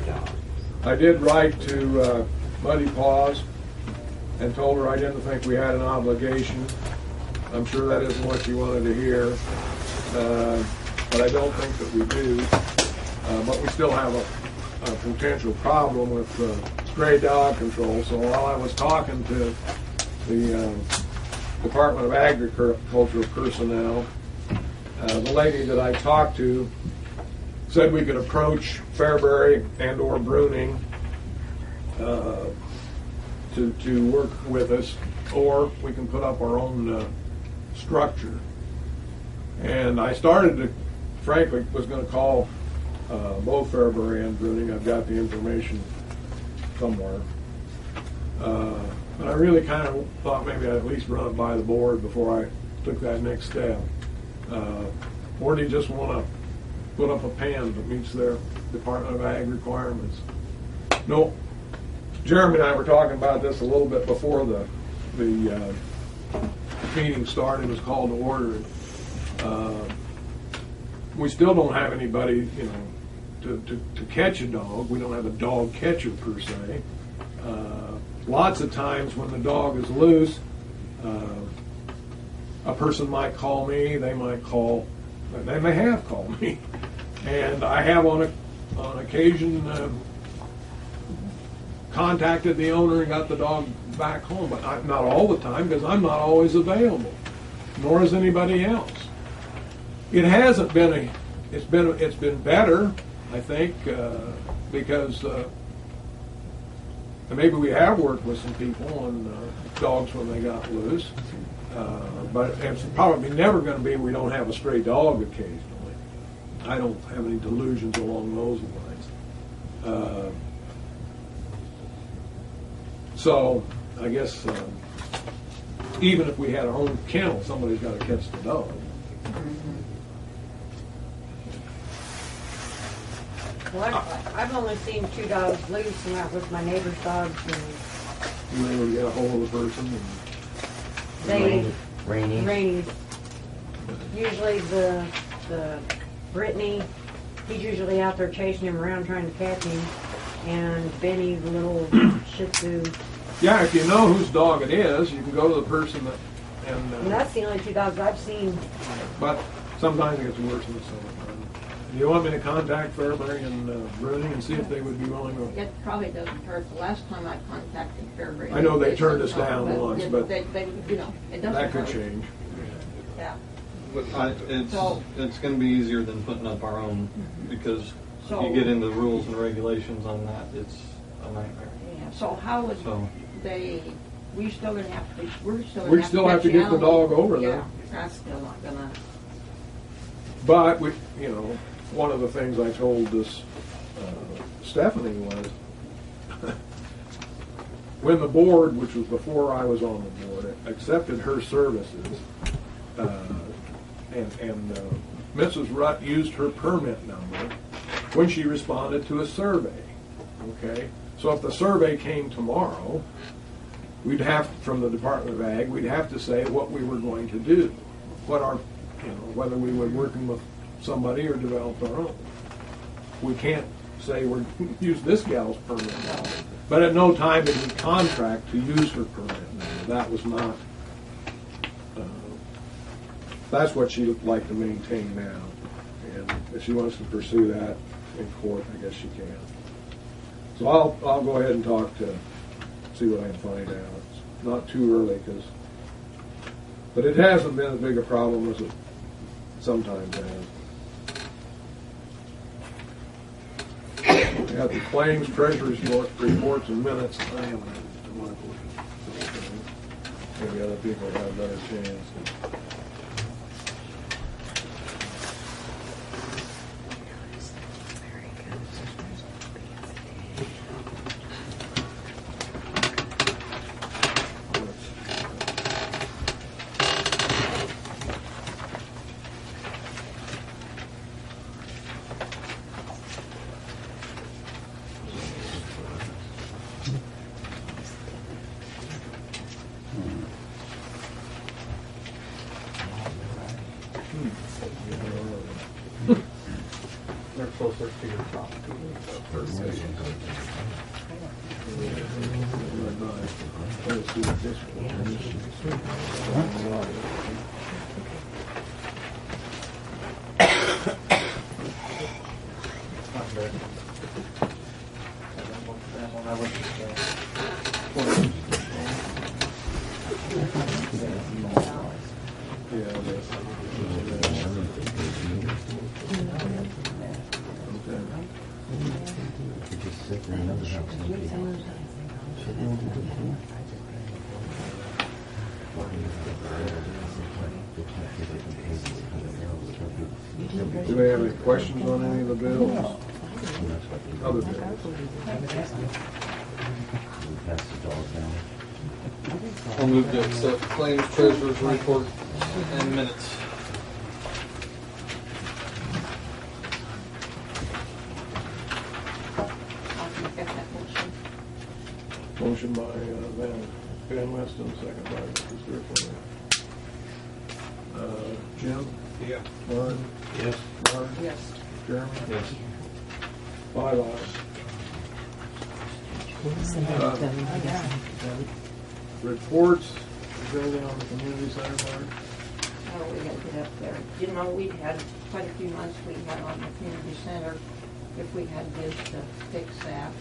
dog. I did write to Muddy Paws and told her I didn't think we had an obligation. I'm sure that isn't what you wanted to hear, but I don't think that we do. But we still have a potential problem with stray dog control. So while I was talking to the Department of Agricultural personnel, the lady that I talked to said we could approach Fairbury and or Bruning to work with us, or we can put up our own structure. And I started to, frankly, was going to call both Fairbury and Bruning. I've got the information somewhere. But I really kind of thought maybe I'd at least run it by the board before I took that next step. Or do you just want to put up a pen that meets their Department of Ag requirements? No. Jeremy and I were talking about this a little bit before the meeting started. It was called to order. We still don't have anybody, to catch a dog. We don't have a dog catcher per se. Lots of times when the dog is loose, a person might call me. They might call. They may have called me, and I have on occasion contacted the owner and got the dog back home, but not all the time because I'm not always available, nor is anybody else. It hasn't been it's been better, I think, because maybe we have worked with some people on dogs when they got loose, but it's probably never going to be we don't have a stray dog occasionally. I don't have any delusions along those lines. So I guess even if we had our own kennel, somebody's got to catch the dog. Well, I've only seen 2 dogs loose, and that was my neighbor's dogs. And they would get a hold of the person. And Rainy. Usually the Brittany, he's usually out there chasing him around trying to catch him, and Benny, the little Shih Tzu. Yeah, if you know whose dog it is, you can go to the person that. And that's the only 2 dogs I've seen. But sometimes it gets worse than some. Do you want me to contact Fairbury and Bruning and see if they would be willing to? It probably doesn't hurt. The last time I contacted Fairbury, I know they turned us down once, but they, it doesn't that could hurt. change. Yeah. But it's going to be easier than putting up our own because So- you get into rules and regulations on that. It's a nightmare. Yeah. So how would So we're still going to have to. We still have to get the dog over there. Yeah, that's still not going to. But we, one of the things I told this Stephanie was when the board, which was before I was on the board, accepted her services, and Mrs. Rutt used her permit number when she responded to a survey. Okay, so if the survey came tomorrow, we'd have, from the Department of Ag, we'd have to say what we were going to do, what our, whether we were working with somebody or developed our own. We can't say we're use this gal's permit number, but at no time did we contract to use her permit number. That was not. That's what she would like to maintain now, and if she wants to pursue that in court, I guess she can. So I'll go ahead and talk to see what I can find out. It's not too early but it hasn't been as big a problem as it sometimes has. We got the claims, treasurer's reports, and minutes. I haven't had one of those. Maybe other people have a better chance. First to your top. Let's see what this Not bad. That one Do we have any questions on any of the bills? Other bills? I'll move to accept claims, treasurer's report, and minutes. I'll get that motion. Motion by Van Weston, second by Mr. Strickland. Jim? Yeah. Martin? Yes. Mark? Yes. Jeremy? Yes. 5 ayes. Reports, is there anything on the community center part? Oh, we gotta get up there. You know, we had quite a few months we had on the community center. If we had bids to fix that,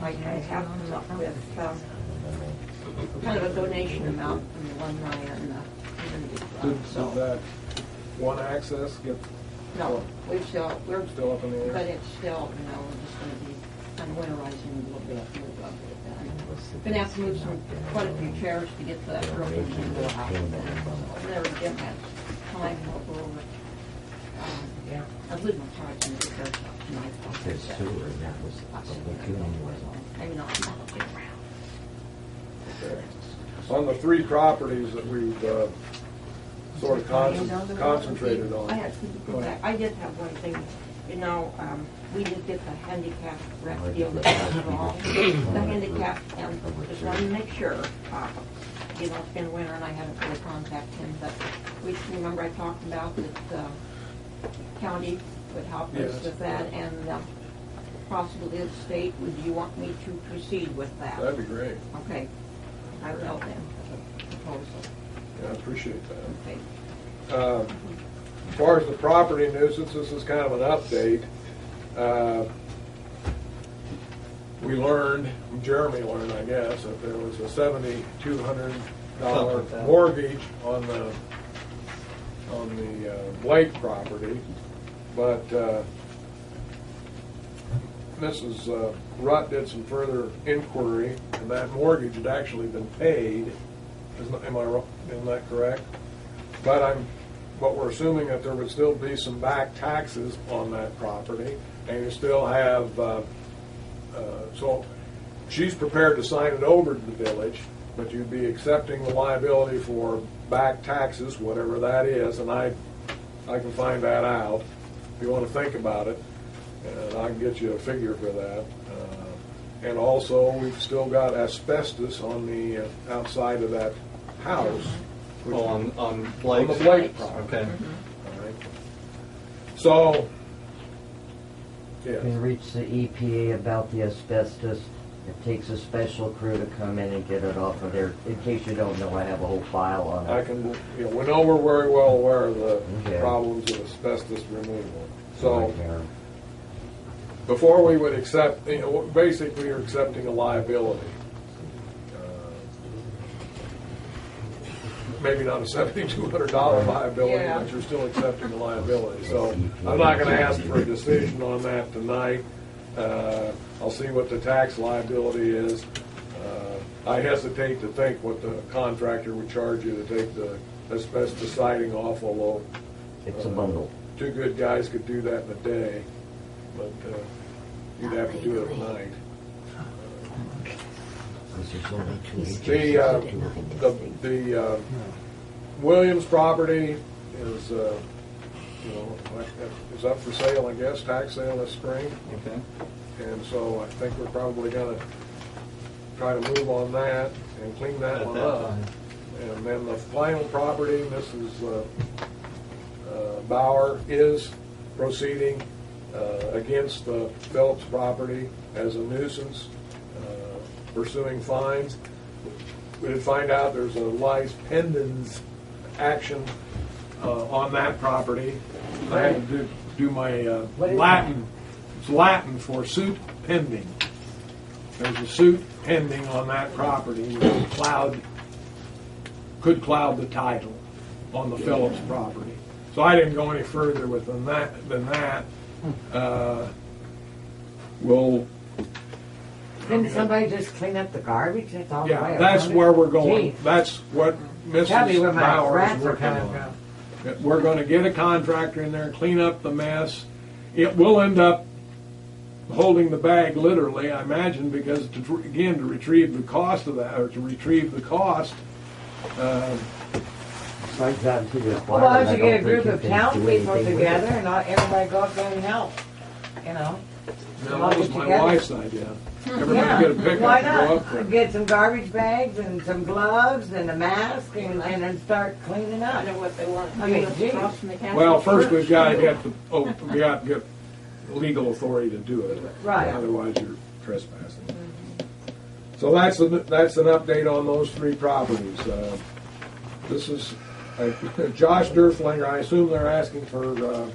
I have come up with kind of a donation amount from the alumni and the community club. Did So, that one access get no, we're still up in the but air? it's still, you know, we're just gonna be kind of winterizing a little bit, move up with that. Gonna have to move quite a few chairs to get that broken window out. There again, has time over. I believe my cards in the church tonight. There's sewer, and that was Maybe not. Okay. On the 3 properties that we've sort of concentrated on. I had to go back. I did have one thing, you know, we did get the handicap rec deal that was wrong. The handicap, and just wanted to make sure, you know, it's been winter and I haven't really contacted him, but we remember I talked about that the county would help us Yes. with that, and possibly the state. Would you want me to proceed with that? That'd be great. Okay, I will then. Proposal. Yeah, I appreciate that. Okay. As far as the property nuisance, this is kind of an update. We learned, Jeremy learned, I guess, that there was a $7,200 mortgage on the Blake property, but Mrs. Rutt did some further inquiry, and that mortgage had actually been paid. Am I wrong? Isn't that correct? But we're assuming that there would still be some back taxes on that property, and you still have, so she's prepared to sign it over to the village, but you'd be accepting the liability for back taxes, whatever that is, and I can find that out if you want to think about it, and I can get you a figure for that. And also, we've still got asbestos on the outside of that house. Oh, on On Blake's? the Blake property. Okay. All right. So, yes. We reached the EPA about the asbestos. It takes a special crew to come in and get it off of there. In case you don't know, I have a whole file on I it. can, we know we're very well aware of the Okay. problems of asbestos removal. So, Right there. before we would accept, basically you're accepting a liability. Maybe not a $7,200 liability, Yeah. but you're still accepting a liability. So I'm not going to ask for a decision on that tonight. I'll see what the tax liability is. I hesitate to think what the contractor would charge you to take the asbestos siding off, although It's a bundle. 2 good guys could do that in a day, but you'd have to do it at night. There's only 2 agencies The, that do anything. the Williams property is, is up for sale, I guess, tax sale this spring. Okay. And so I think we're probably gonna try to move on that and clean that At one that up. time. And then the final property, Mrs. Bauer is proceeding against the Phillips property as a nuisance, pursuing fines. We did find out there's a lice pendens action on that property. I had to do my What is Latin. It's Latin for suit pending. There's a suit pending on that property that could cloud the title on the Phillips property. So I didn't go any further with than that. We'll. Didn't somebody just clean up the garbage? That's all the way Yeah, that's around it? where we're going. Gee. That's what Tell me where Mrs. my Bauer is rats are working coming on. from. We're going to get a contractor in there, clean up the mess. It will end up holding the bag literally, I imagine, because to retrieve the cost of that, or to retrieve the cost, Like that to the Well, why don't you I get a don't group think of you can town do people anything with together it. and not everybody go up there and help, you know? no, Lock that was it my together. wife's idea. Everybody Yeah, get a pickup why and go up not? there. Get some garbage bags and some gloves and a mask and then start cleaning I up. know what they want I to mean, do, geez. crossing the county. Well, first we've got to get we got to get legal authority to do it. Right. Otherwise, you're trespassing. So that's an update on those three properties. This is Josh Durflinger. I assume they're asking for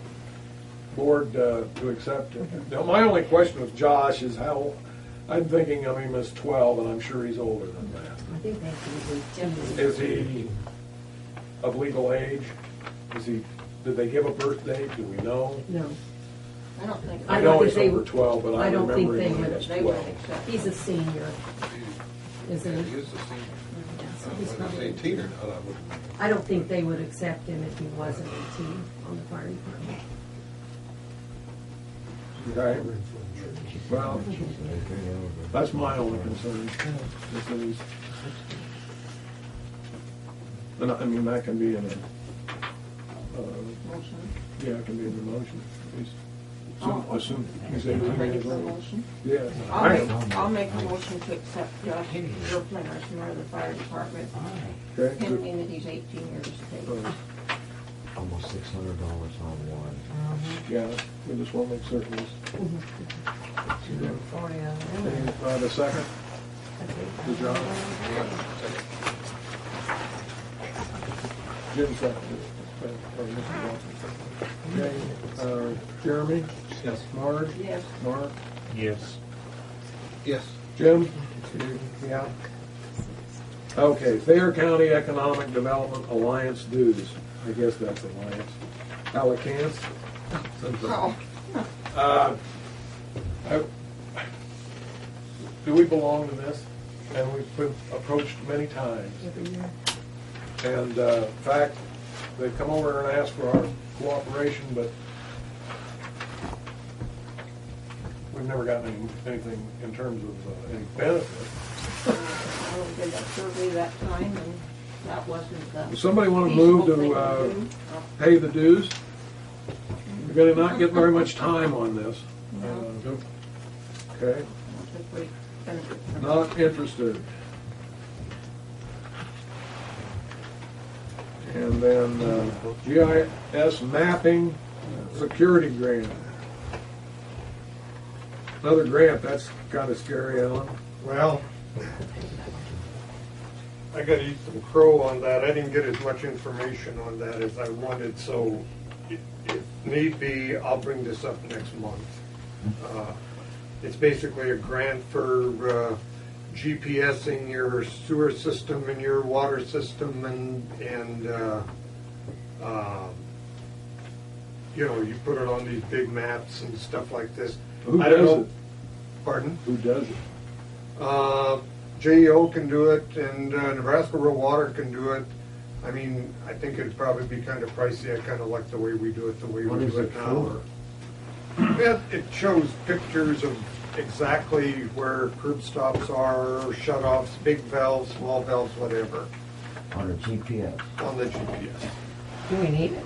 board to accept it. Now, my only question with Josh is how. I'm thinking of him as 12, and I'm sure he's older than that. I think that's usually Is he of legal age? Did they give a birth date? Do we know? No, I don't think. I I know don't he's think they over 12, but I I don't think remember they him would- as They would 12. accept. he's a senior, isn't he? He is the senior. So he's Whether probably- he's 18 or not, I wouldn't. I don't think they would accept him if he wasn't 18 on the fire department. Okay. Well, that's my only concern. is that he's- And I mean, that can be in a, Motion. yeah, it can be in the motion. Oh. Assume he's Ready 18 for a years old. motion? Yeah. I'll make a motion to accept Josh Durflinger as mayor of the fire department, Okay. pending that he's 18 years of age. Almost $600 on one. Yeah, we just want to make certain he's. Any, a second? Good job. Jim seconded. Okay, Jeremy? Yes. Marge? Yes. Mark? Yes. Yes. Jim? Yeah. Okay, Thayer County Economic Development Alliance dues. I guess that's Alliance. Allicance? Oh, Do we belong to this? And we've been approached many times. And in fact, they've come over and asked for our cooperation, but we've never gotten anything in terms of any benefit. I did that survey that time, and that wasn't the. Does somebody want to move feasible thing to do. pay the dues? We're going to not get very much time on this. No. Okay, I don't think we benefit from it. not interested. And then GIS mapping security grant. Another grant, that's kind of scary, Alan. Well, I gotta eat some crow on that. I didn't get as much information on that as I wanted, so if need be, I'll bring this up next month. It's basically a grant for GPSing your sewer system and your water system and you know, you put it on these big maps and stuff like this. Who I don't does know. it? Pardon? Who does it? JEO can do it, and Nebraska Rural Water can do it. I mean, I think it'd probably be kind of pricey. I kind of like the way we do it, the way What we is do it it now. for? It shows pictures of exactly where curb stops are, shut-offs, big valves, small valves, whatever, On a GPS. on the GPS. Do we need it?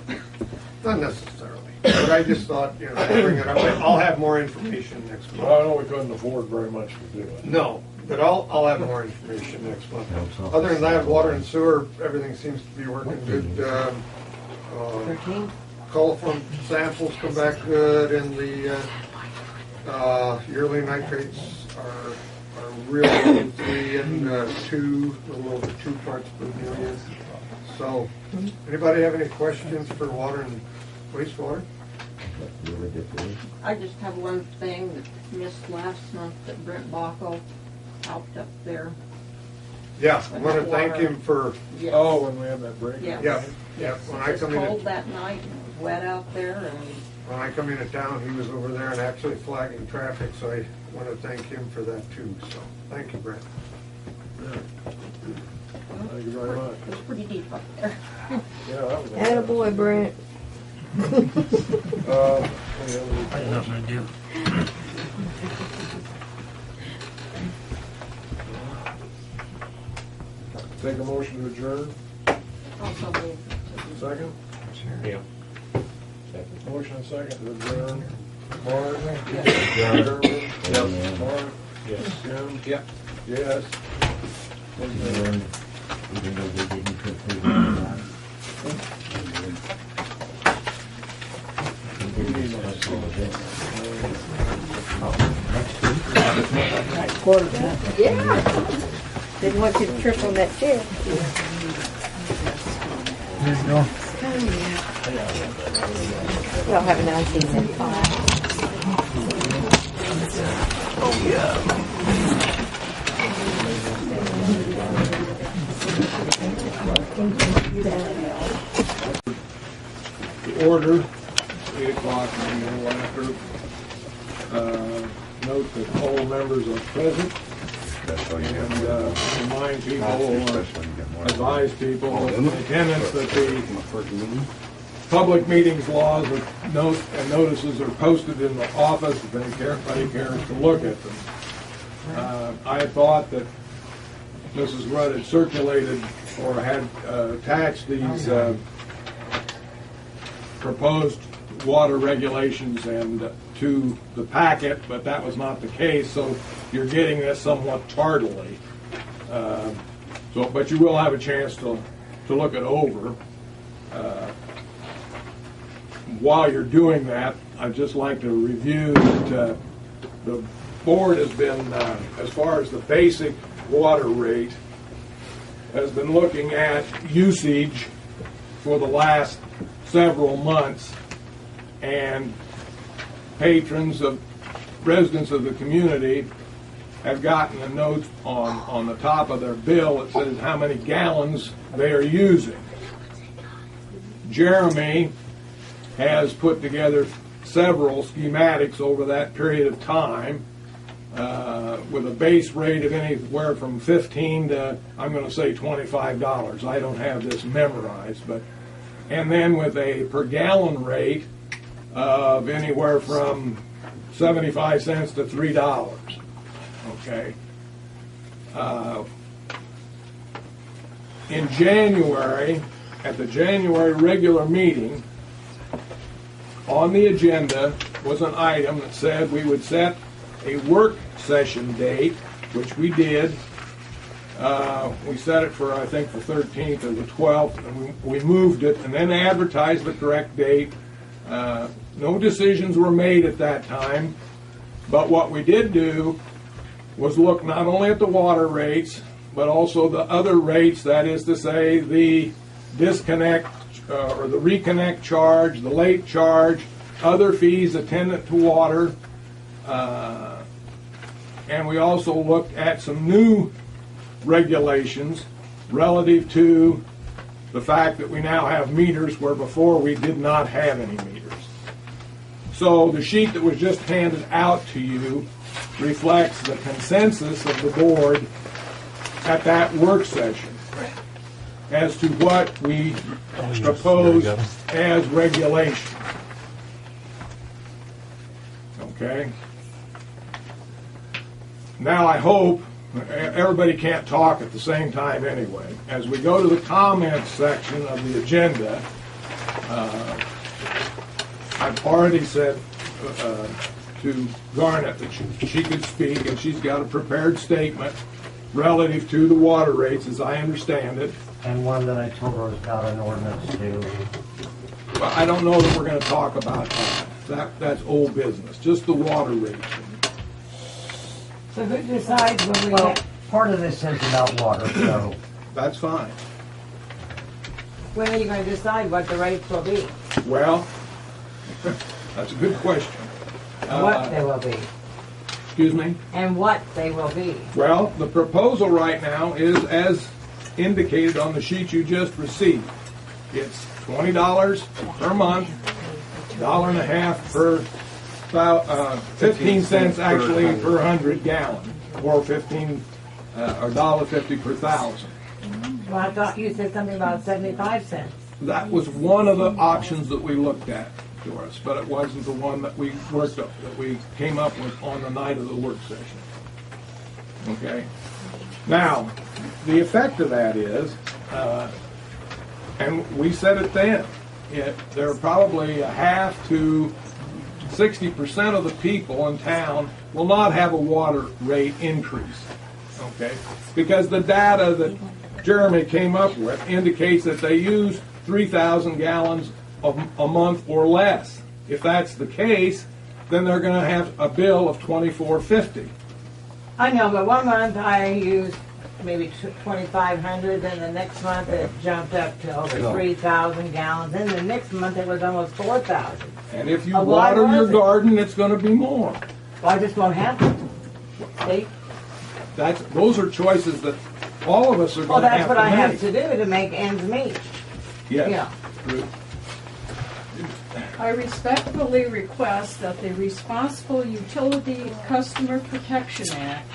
Not necessarily, but I just thought, you know, I'd bring it up. I'll have more information next Well, I month. know we couldn't afford very much to do it. No, but I'll have more information next month. Helps out. Other than that, water and sewer, everything seems to be working good. 13? coliform samples come back good, and the yearly nitrates are real low, 3 and 2, a little over 2 parts per million. So, anybody have any questions for water and wastewater? I just have one thing that missed last month that Brent Bacco helped up there. Yeah, I want to thank him for, Yes. Oh, when we have that break. Yeah. yeah, when I It was come in. cold that night and it was wet out there and When I come into town, he was over there and actually flagging traffic, so I want to thank him for that too. So, thank you, Brent. Thank you very much. it was pretty deep up there. Yeah, that was. Attaboy, Brent. Any other reports? Take a motion to adjourn. Also, Second? Yeah. Motion and second to adjourn. Mark? Yes. Jeremy? Yes. Mark? Yes. Jim? Yeah. Yes. Even though they didn't complete it. We did discuss all of this. Next week? Yeah. Didn't want you to trip on that chair. There you go. We'll have a nice season. The order, 8 o'clock and a little after. Note that all members are present. And remind people, advise people in attendance that the public meetings laws and notices are posted in the office if anybody cares to look at them. I thought that Mrs. Rudd had circulated or had attached these proposed water regulations and to the packet, but that was not the case, so you're getting this somewhat tardily. But you will have a chance to look it over. While you're doing that, I'd just like to review that the board has been, as far as the basic water rate, has been looking at usage for the last several months, and patrons of residents of the community have gotten a note on the top of their bill that says how many gallons they are using. Jeremy has put together several schematics over that period of time with a base rate of anywhere from $15 to, I'm going to say, $25. I don't have this memorized, and then with a per gallon rate of anywhere from 75 cents to $3. Okay. In January, at the January regular meeting, on the agenda was an item that said we would set a work session date, which we did. We set it for, I think, the 13th or the 12th, and we moved it and then advertised the correct date. No decisions were made at that time, but what we did do was look not only at the water rates, but also the other rates, that is to say, the disconnect or the reconnect charge, the late charge, other fees attendant to water, and we also looked at some new regulations relative to the fact that we now have meters where before we did not have any meters. So the sheet that was just handed out to you reflects the consensus of the board at that work session as to what we propose as regulation. Okay? Now I hope, everybody can't talk at the same time anyway, as we go to the comments section of the agenda, I've already said to Garnet that she could speak, and she's got a prepared statement relative to the water rates, as I understand it. And one that I told her was about an ordinance too. Well, I don't know that we're gonna talk about that. That's old business, just the water rate. So who decides when we Well, part of this is about water, so That's fine. when are you going to decide what the rates will be? Well, that's a good question. What they will be? Excuse me? And what they will be? Well, the proposal right now is as indicated on the sheet you just received. It's $20 per month, $1.50 per 15 cents actually per 100 gallon, or $1.50 per thousand. Well, I thought you said something about 75 cents. That was one of the options that we looked at, Doris, but it wasn't the one that we worked up, that we came up with on the night of the work session. Okay? Now, the effect of that is, and we said it then, there are probably a half to 60% of the people in town will not have a water rate increase. Okay? Because the data that Jeremy came up with indicates that they use 3,000 gallons a month or less. If that's the case, then they're going to have a bill of $24.50. I know, but one month I used maybe 2,500, then the next month it jumped up to over 3,000 gallons, then the next month it was almost 4,000. And if you Why water was your it? garden, it's going to be more. Well, I just won't have to. See? Those are choices that all of us are Well, going to that's have what to I make. have to do to make ends meet. Yes. Yeah. True. I respectfully request that the Responsible Utility Customer Protection Act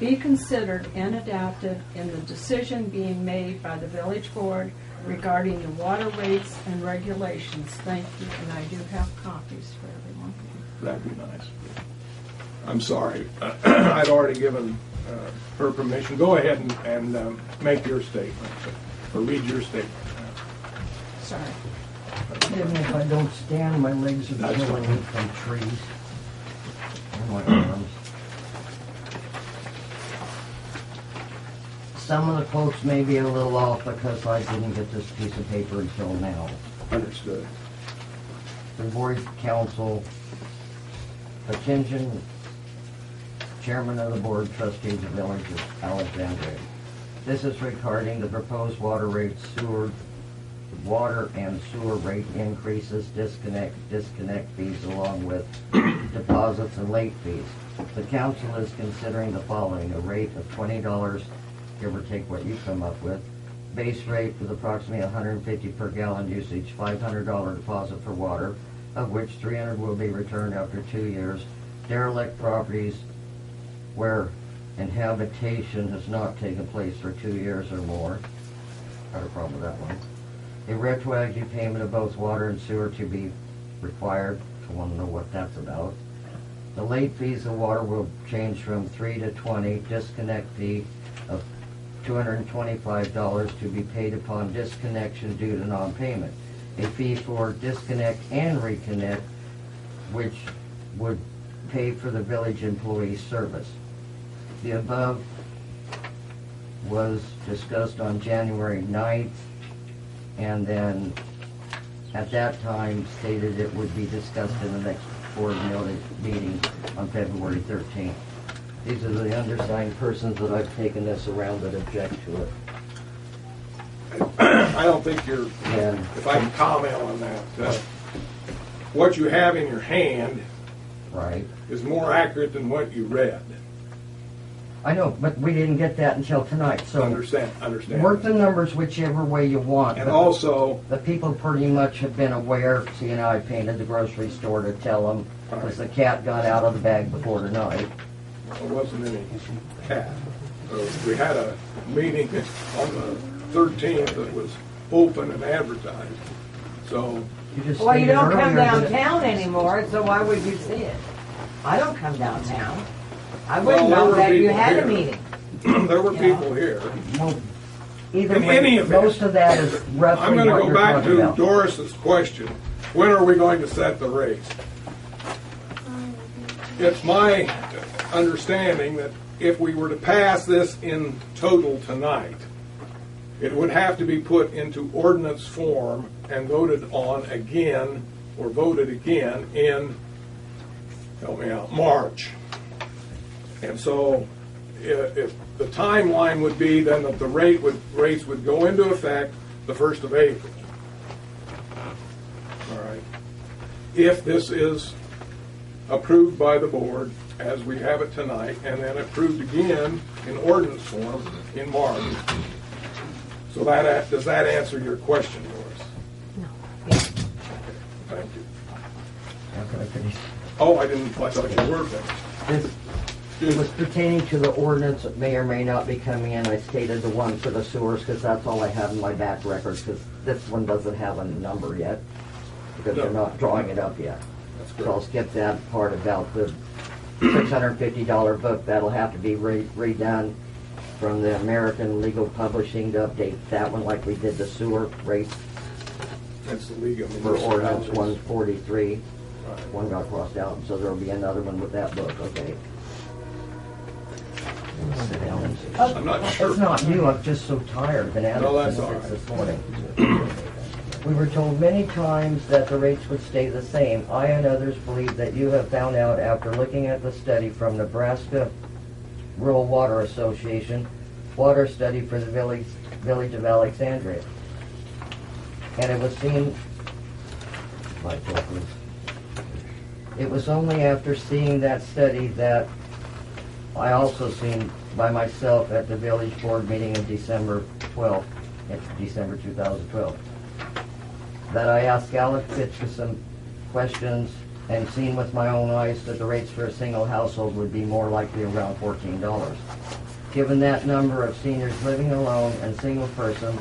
be considered and adopted in the decision being made by the village board regarding the water rates and regulations. Thank you, and I do have copies for everyone. That'd be nice. I'm sorry. I'd already given her permission. Go ahead and make your statement, or read your statement. Sorry. even if I don't stand, my legs are killing me from trees. And my arms. Some of the quotes may be a little off because I didn't get this piece of paper until now. Understood. The board council attention, chairman of the board trustees of village of Alexandria. This is regarding the proposed water and sewer rate increases, disconnect fees along with deposits and late fees. The council is considering the following: a rate of $20, give or take what you come up with, base rate with approximately $150 per gallon usage, $500 deposit for water, of which $300 will be returned after 2 years, derelict properties where inhabitation has not taken place for 2 years or more. Got a problem with that one. A retroactive payment of both water and sewer to be required. I want to know what that's about. The late fees of water will change from 3 to 20. Disconnect fee of $225 to be paid upon disconnection due to non-payment. A fee for disconnect and reconnect, which would pay for the village employee service. The above was discussed on January 9th, and then at that time stated it would be discussed in the next board meeting on February 13th. These are the undersigned persons that I've taken this around that object to it. I don't think you're, And if I can comment on that, what you have in your hand right. is more accurate than what you read. I know, but we didn't get that until tonight, so Understand. work the numbers whichever way you want. And but also, the people pretty much have been aware. See, and I painted the grocery store to tell them, because the cat got out of the bag before tonight. there wasn't any cat. We had a meeting on the 13th that was open and advertised. So, You just Well, you stated don't come earlier that- downtown anymore, so why would you see it? I don't come downtown. I Well, wouldn't there know were that you people had a here. meeting. there were Yeah. people here. Well, either In way, any event, most of that is roughly I'm going to what go you're back talking to about. Doris's question. When are we going to set the rates? It's my understanding that if we were to pass this in total tonight, It would have to be put into ordinance form and voted on again, or voted again in, help me out, March. And so if the timeline would be then that the rates would go into effect the 1st of April. All right. If this is approved by the board as we have it tonight, and then approved again in ordinance form in March. So does that answer your question, Doris? No. Thank you. How can I finish? Oh, I thought you were finished. It was pertaining to the ordinance that may or may not be coming in. I stated the one for the sewers because that's all I have in my back records, because this one doesn't have a number yet because they're not drawing it up yet. That's So I'll good. skip that part about the $650 book. That'll have to be redone from the American Legal Publishing to update that one like we did the sewer rates That's the League of for ordinance Municipalities. 143. Right. One got crossed out, so there'll be another one with that book, okay? Sit down and see. I'm not sure. It's not you, I'm just so tired, been at No, it that's since all 6 right. this morning. We were told many times that the rates would stay the same. I and others believe that you have found out after looking at the study from Nebraska Rural Water Association, water study for the village of Alexandria. And it was seen, it was only after seeing that study that I also seen by myself at the village board meeting in December 12th, December 2012, that I asked Alex Fitch some questions and seen with my own eyes that the rates for a single household would be more likely around $14. Given that number of seniors living alone and single persons,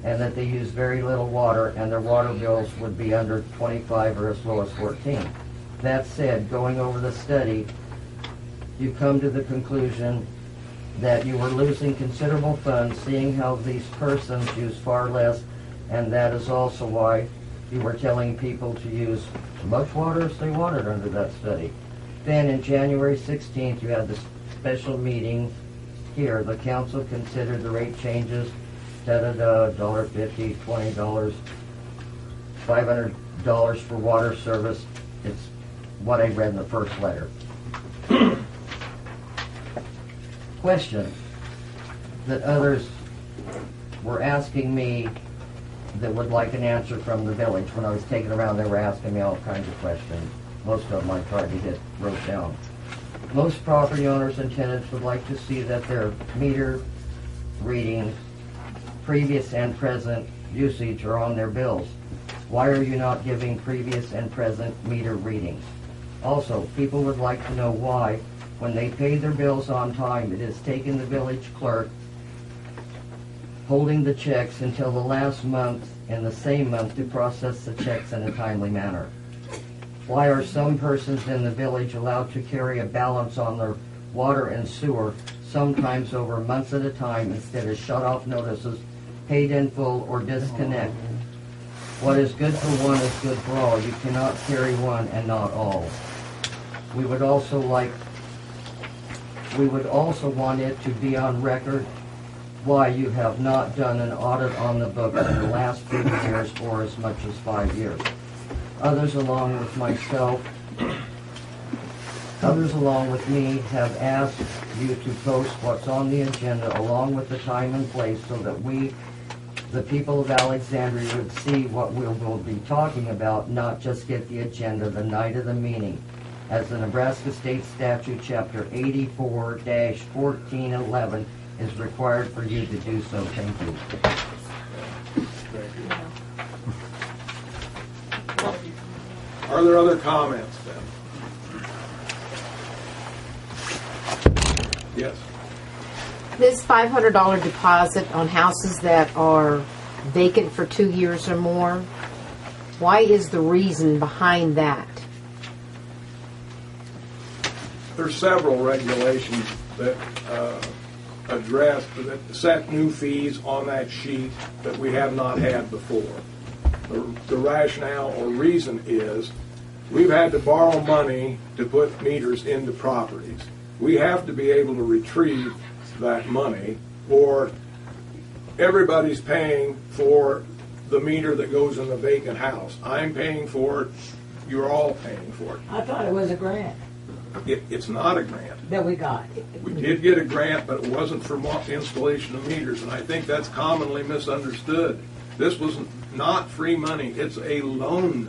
and that they use very little water and their water bills would be under 25 or as low as 14. That said, going over the study, you come to the conclusion that you were losing considerable funds seeing how these persons use far less, and that is also why you were telling people to use as much water as they wanted under that study. Then in January 16th, you had the special meeting here. The council considered the rate changes, $1.50, $20, $500 for water service. It's what I read in the first letter. Question that others were asking me that would like an answer from the village. When I was taking around, they were asking me all kinds of questions. Most of them I tried to wrote down. Most property owners and tenants would like to see that their meter readings, previous and present usage, are on their bills. Why are you not giving previous and present meter readings? Also, people would like to know why, when they pay their bills on time, it has taken the village clerk holding the checks until the last month in the same month to process the checks in a timely manner. Why are some persons in the village allowed to carry a balance on their water and sewer, sometimes over months at a time, instead of shut-off notices, paid in full, or disconnect? What is good for one is good for all. You cannot carry one and not all. We would also want it to be on record why you have not done an audit on the books in the last few years or as much as 5 years. Others along with me have asked you to post what's on the agenda along with the time and place so that we, the people of Alexandria, would see what we will be talking about, not just get the agenda the night of the meeting. As the Nebraska State Statute, Chapter 84-1411 is required for you to do so. Thank you. Thank you. Are there other comments then? Yes. This $500 deposit on houses that are vacant for 2 years or more, why is the reason behind that? There's several regulations that address, that set new fees on that sheet that we have not had before. The rationale or reason is we've had to borrow money to put meters into properties. We have to be able to retrieve that money, or everybody's paying for the meter that goes in the vacant house. I'm paying for it, you're all paying for it. I thought it was a grant It's not a grant. that we got. We did get a grant, but it wasn't for installation of meters, and I think that's commonly misunderstood. This was not free money, it's a loan.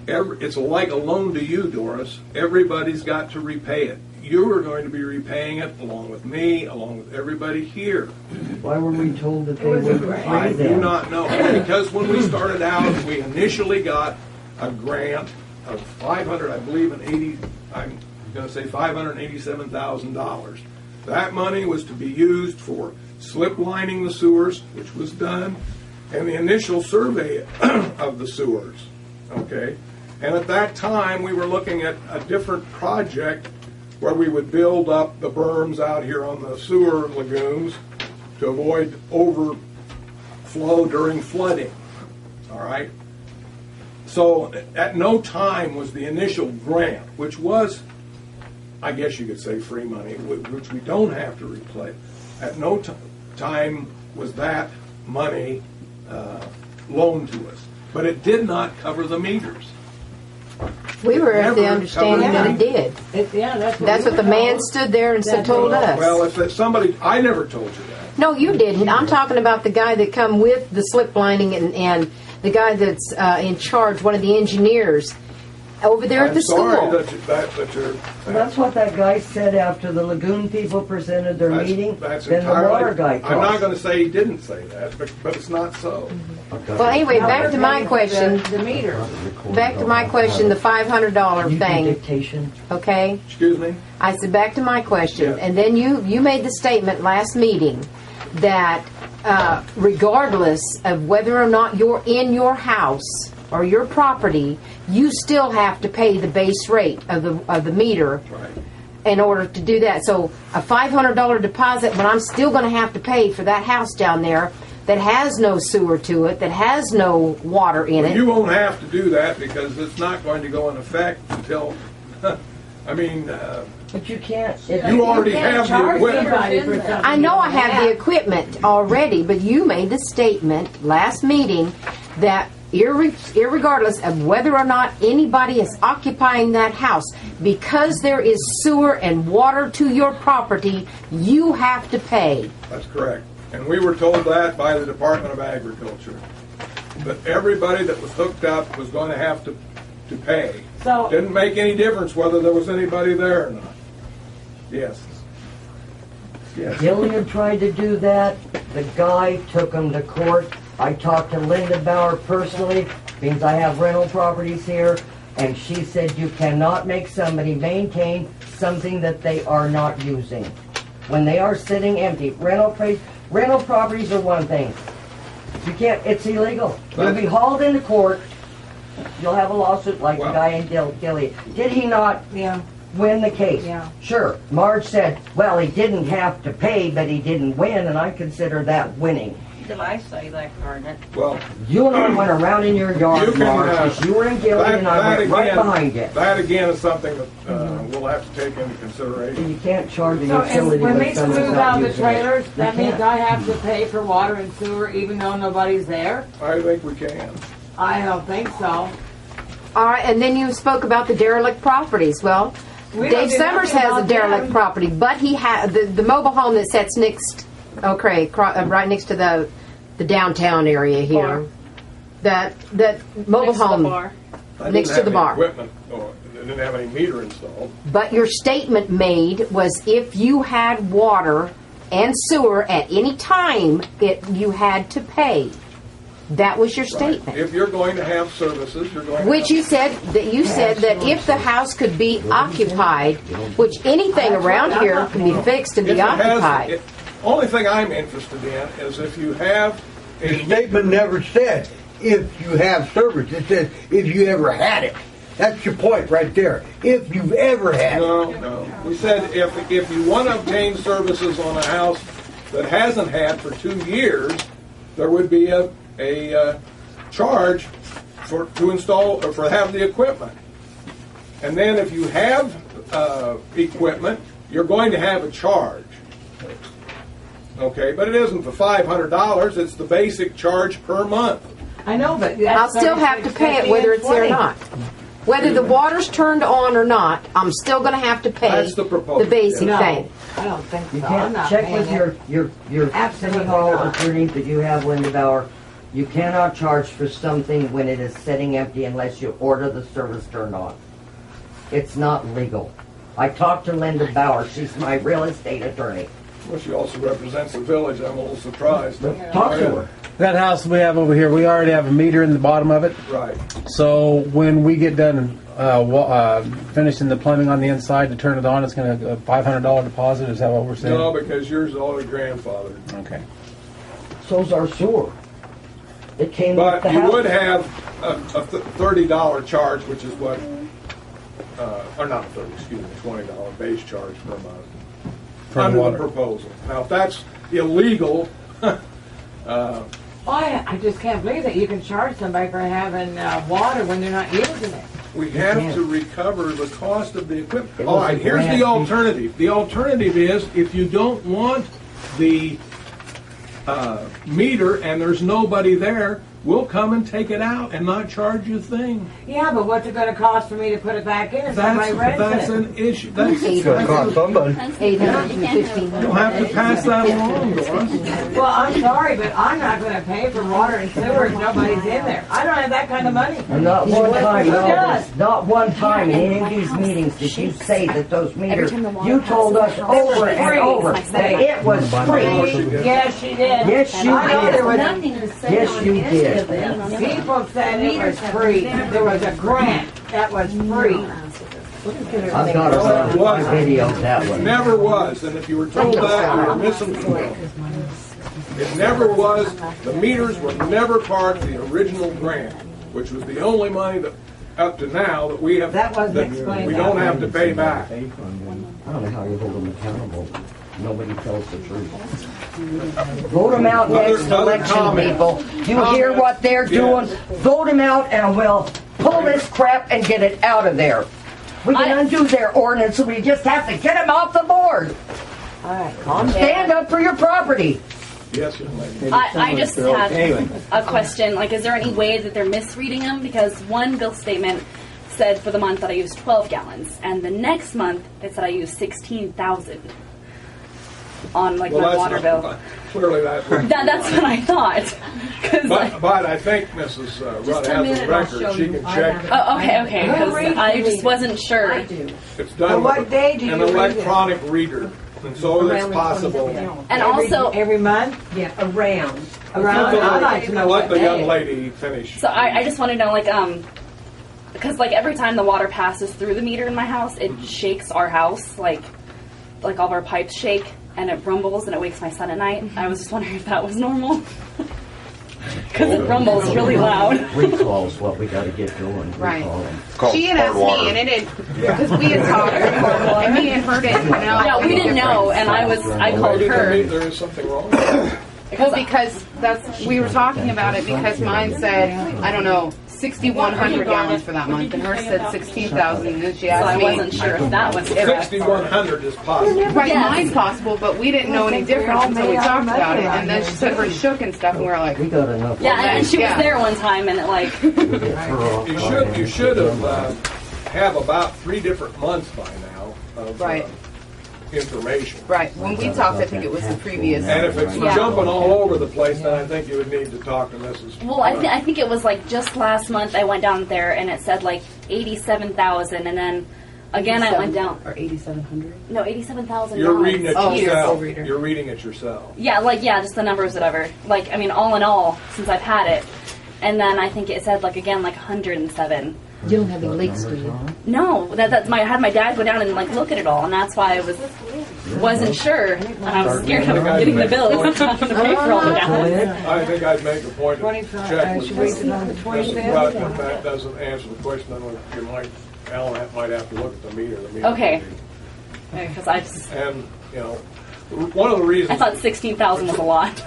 It's like a loan to you, Doris. Everybody's got to repay it. You are going to be repaying it along with me, along with everybody here. Why were we told that they was a would grant. pay I do them? not know, because when we started out, we initially got a grant of 500, I believe, I'm going to say $587,000. That money was to be used for slip lining the sewers, which was done, and the initial survey of the sewers. Okay, and at that time, we were looking at a different project where we would build up the berms out here on the sewer lagoons to avoid overflow during flooding. All right. So at no time was the initial grant, which was, I guess you could say, free money, which we don't have to replace. At no time was that money loaned to us, but it did not cover the meters. We were of the Never understanding that it did. That's what the man stood there and told us. Well, if it's somebody, I never told you that. No, you didn't. I'm talking about the guy that come with the slip lining and the guy that's in charge, one of the engineers over there at the school. I'm sorry that you're. That's what that guy said after the lagoon people presented their meeting. That's Then the entirely. water guy I'm not talked. going to say he didn't say that, but it's not so. Well, anyway, back to my question. The meter. Back to my question, the $500 You do thing, dictation. okay? Excuse me? I said, back to my question, Yeah. and then you made the statement last meeting that regardless of whether or not you're in your house or your property, you still have to pay the base rate of the meter Right. in order to do that. So a $500 deposit, but I'm still going to have to pay for that house down there that has no sewer to it, that has no water in it. You won't have to do that because it's not going to go in effect until, I mean, But you can't. you already have the equipment. I know I have the equipment already, but you made the statement last meeting that irregardless of whether or not anybody is occupying that house, because there is sewer and water to your property, you have to pay. That's correct. And we were told that by the Department of Agriculture. That everybody that was hooked up was going to have to pay. So- Didn't make any difference whether there was anybody there or not. Yes. Yes. Gillian tried to do that. The guy took him to court. I talked to Linda Bauer personally, means I have rental properties here, and she said you cannot make somebody maintain something that they are not using. When they are sitting empty, rental properties are one thing. You can't, it's illegal. You'll be hauled into court. You'll have a lawsuit like the Well- guy in Gilead. Did he not Yeah. win the case? Yeah. Sure. Marge said, well, he didn't have to pay, but he didn't win, and I consider that winning. Did I say that, Garnet? Well, You and I went around in your You yard, can, Marge, 'cause you were in Gilead, and I went right behind you. That again is something that we'll have to take into consideration. You can't charge the So if, utility when when we someone's move not out the using it. trailers, that You means can't. I have to pay for water and sewer even though nobody's there? I think we can. I don't think so. All right, and then you spoke about the derelict properties. Well, We don't Dave do Summers nothing has a about derelict them. property, but he had the mobile home that sits next, right next to the downtown area here. That mobile Next to the home. bar. I Next didn't to the have any bar. Equipment, or they didn't have any meter installed. But your statement made was if you had water and sewer at any time, you had to pay. That was your statement. If you're going to have services, you're going to Which have... you said that if the house could be occupied, which anything around here can be fixed and If be it has- occupied. Only thing I'm interested in is if you have The a... statement never said if you have service. It says if you ever had it. That's your point right there. If you've ever had it. No. We said if you want to obtain services on a house that hasn't had for 2 years, there would be a charge to install or for have the equipment. And then if you have equipment, you're going to have a charge. Okay, but it isn't the $500, it's the basic charge per month. I know, but I'll still have to pay it whether it's there or not. Whether the water's turned on or not, I'm still going to have to pay That's the proposal, basic No, thing. I don't think so. You I'm can't not check paying with it. your Absolutely city hall not. attorney that you have, Linda Bauer. You cannot charge for something when it is sitting empty unless you order the service turned on. It's not legal. I talked to Linda Bauer. She's my real estate attorney. Well, she also represents the village. I'm a little surprised. Talk to her. That house we have over here, we already have a meter in the bottom of it. Right. So when we get done finishing the plumbing on the inside to turn it on, it's going to $500 deposit. Is that what we're saying? No, because yours is already grandfathered. Okay. So's our sewer. It came with But the you house. would have a $30 charge, which is what, or not 30, excuse me, $20 base charge per month. For under water. the proposal. Now, if that's illegal, I just can't believe that you can charge somebody for having water when they're not using it. we have to recover the cost of the equipment. It All was right, a here's grant. the alternative. The alternative is if you don't want the meter and there's nobody there, we'll come and take it out and not charge you a thing. Yeah, but what's it going to cost for me to put it back in if somebody rents That's it? an issue. That's, It's gonna cost somebody. you'll have to pass that along, Doris. Well, I'm sorry, but I'm not going to pay for water and sewer if nobody's in there. I don't have that kind of money. And not one time, Who does? not one time in any of these meetings did you say that those meters, you told us over and over that it was free. Yes, she did. Yes, you I know did. there was Nothing to say Yes, on you any did. of this. people said it was free. There was a grant that was free. I've got it on my video, that It one. never was, and if you were told that, you were misinformed. It never was. The meters were never part of the original grant, which was the only money that, up to now, that we have, That wasn't that explained we that don't way. have to pay back. I don't know how you hold them accountable. Nobody tells the truth. Vote them out next Other election, comments? people. You hear what they're doing? Vote them out and we'll pull this crap and get it out of there. We can undo their ordinance, so we just have to get them off the board. Stand up for your property. Yes, young lady. I just had a question. Like, is there any way that they're misreading them? Because one bill statement said for the month that I used 12 gallons, and the next month it said I used 16,000 on like my water bill. Clearly that. That's what I thought. 'Cause, like, But I think Mrs. Rudd has the record. She can check. oh, okay. Because I just wasn't sure. It's done what with day do you an read it? electronic reader, and so it's possible. And also, Every month? Yeah, around. Around? I'd like to know Let what the young day. lady finish. so I just want to know, like, because like every time the water passes through the meter in my house, it shakes our house, like all of our pipes shake, and it rumbles, and it wakes my son at night. I was just wondering if that was normal. Because it rumbles really loud. Recall is what we gotta get going. Right. Recall 'em. She had asked me, and it didn't, because we had talked, and me and her didn't know. Yeah, we didn't know, and I called her. There is something wrong. Because we were talking about it because mine said, I don't know, 6,100 gallons for that month, and hers said 16,000, and then she So I asked me. wasn't sure if that was 6,100 is possible. Right, Yes. mine's possible, but we didn't know any difference until we talked about it, and then she said hers shook and stuff, and we were like, We got enough. Yeah, and she was Yeah. there one time, and it like, You should have about 3 different months by now of Right. information. right, when we talked, I think it was the previous. And if it's Yeah. jumping all over the place, then I think you would need to talk to Mrs. well, I think it was like just last month I went down there, and it said like 87,000, and then again I went down. Or 8,700? No, 87,000. You're reading it Oh, yourself. yes. You're reading it yourself. Yeah, just the numbers, whatever. Like, I mean, all in all, since I've had it, and then I think it said like again like 107. You don't have any leaks, do you? No, that's I had my dad go down and like look at it all, and that's why I wasn't sure, and I was scared of getting the bill and having to pay for all the gallons. I think I'd make a point to 25, check with should we do it on the Mrs. 25th? Rudd. If that doesn't answer the question, then Alan might have to look at the meter. Okay. Because I just And, one of the reasons. I thought 16,000 was a lot.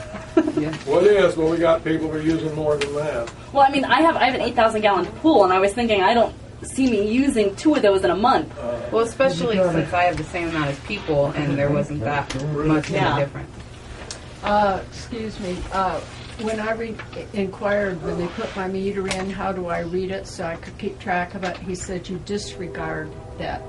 Well, it is, but we got people who are using more than that. Well, I mean, I have an 8,000 gallon pool, and I was thinking I don't see me using 2 of those in a month. Well, especially since I have the same amount of people, and there wasn't that much of a difference. Excuse me, when I inquired, when they put my meter in, how do I read it so I could keep track of it? He said you disregard that.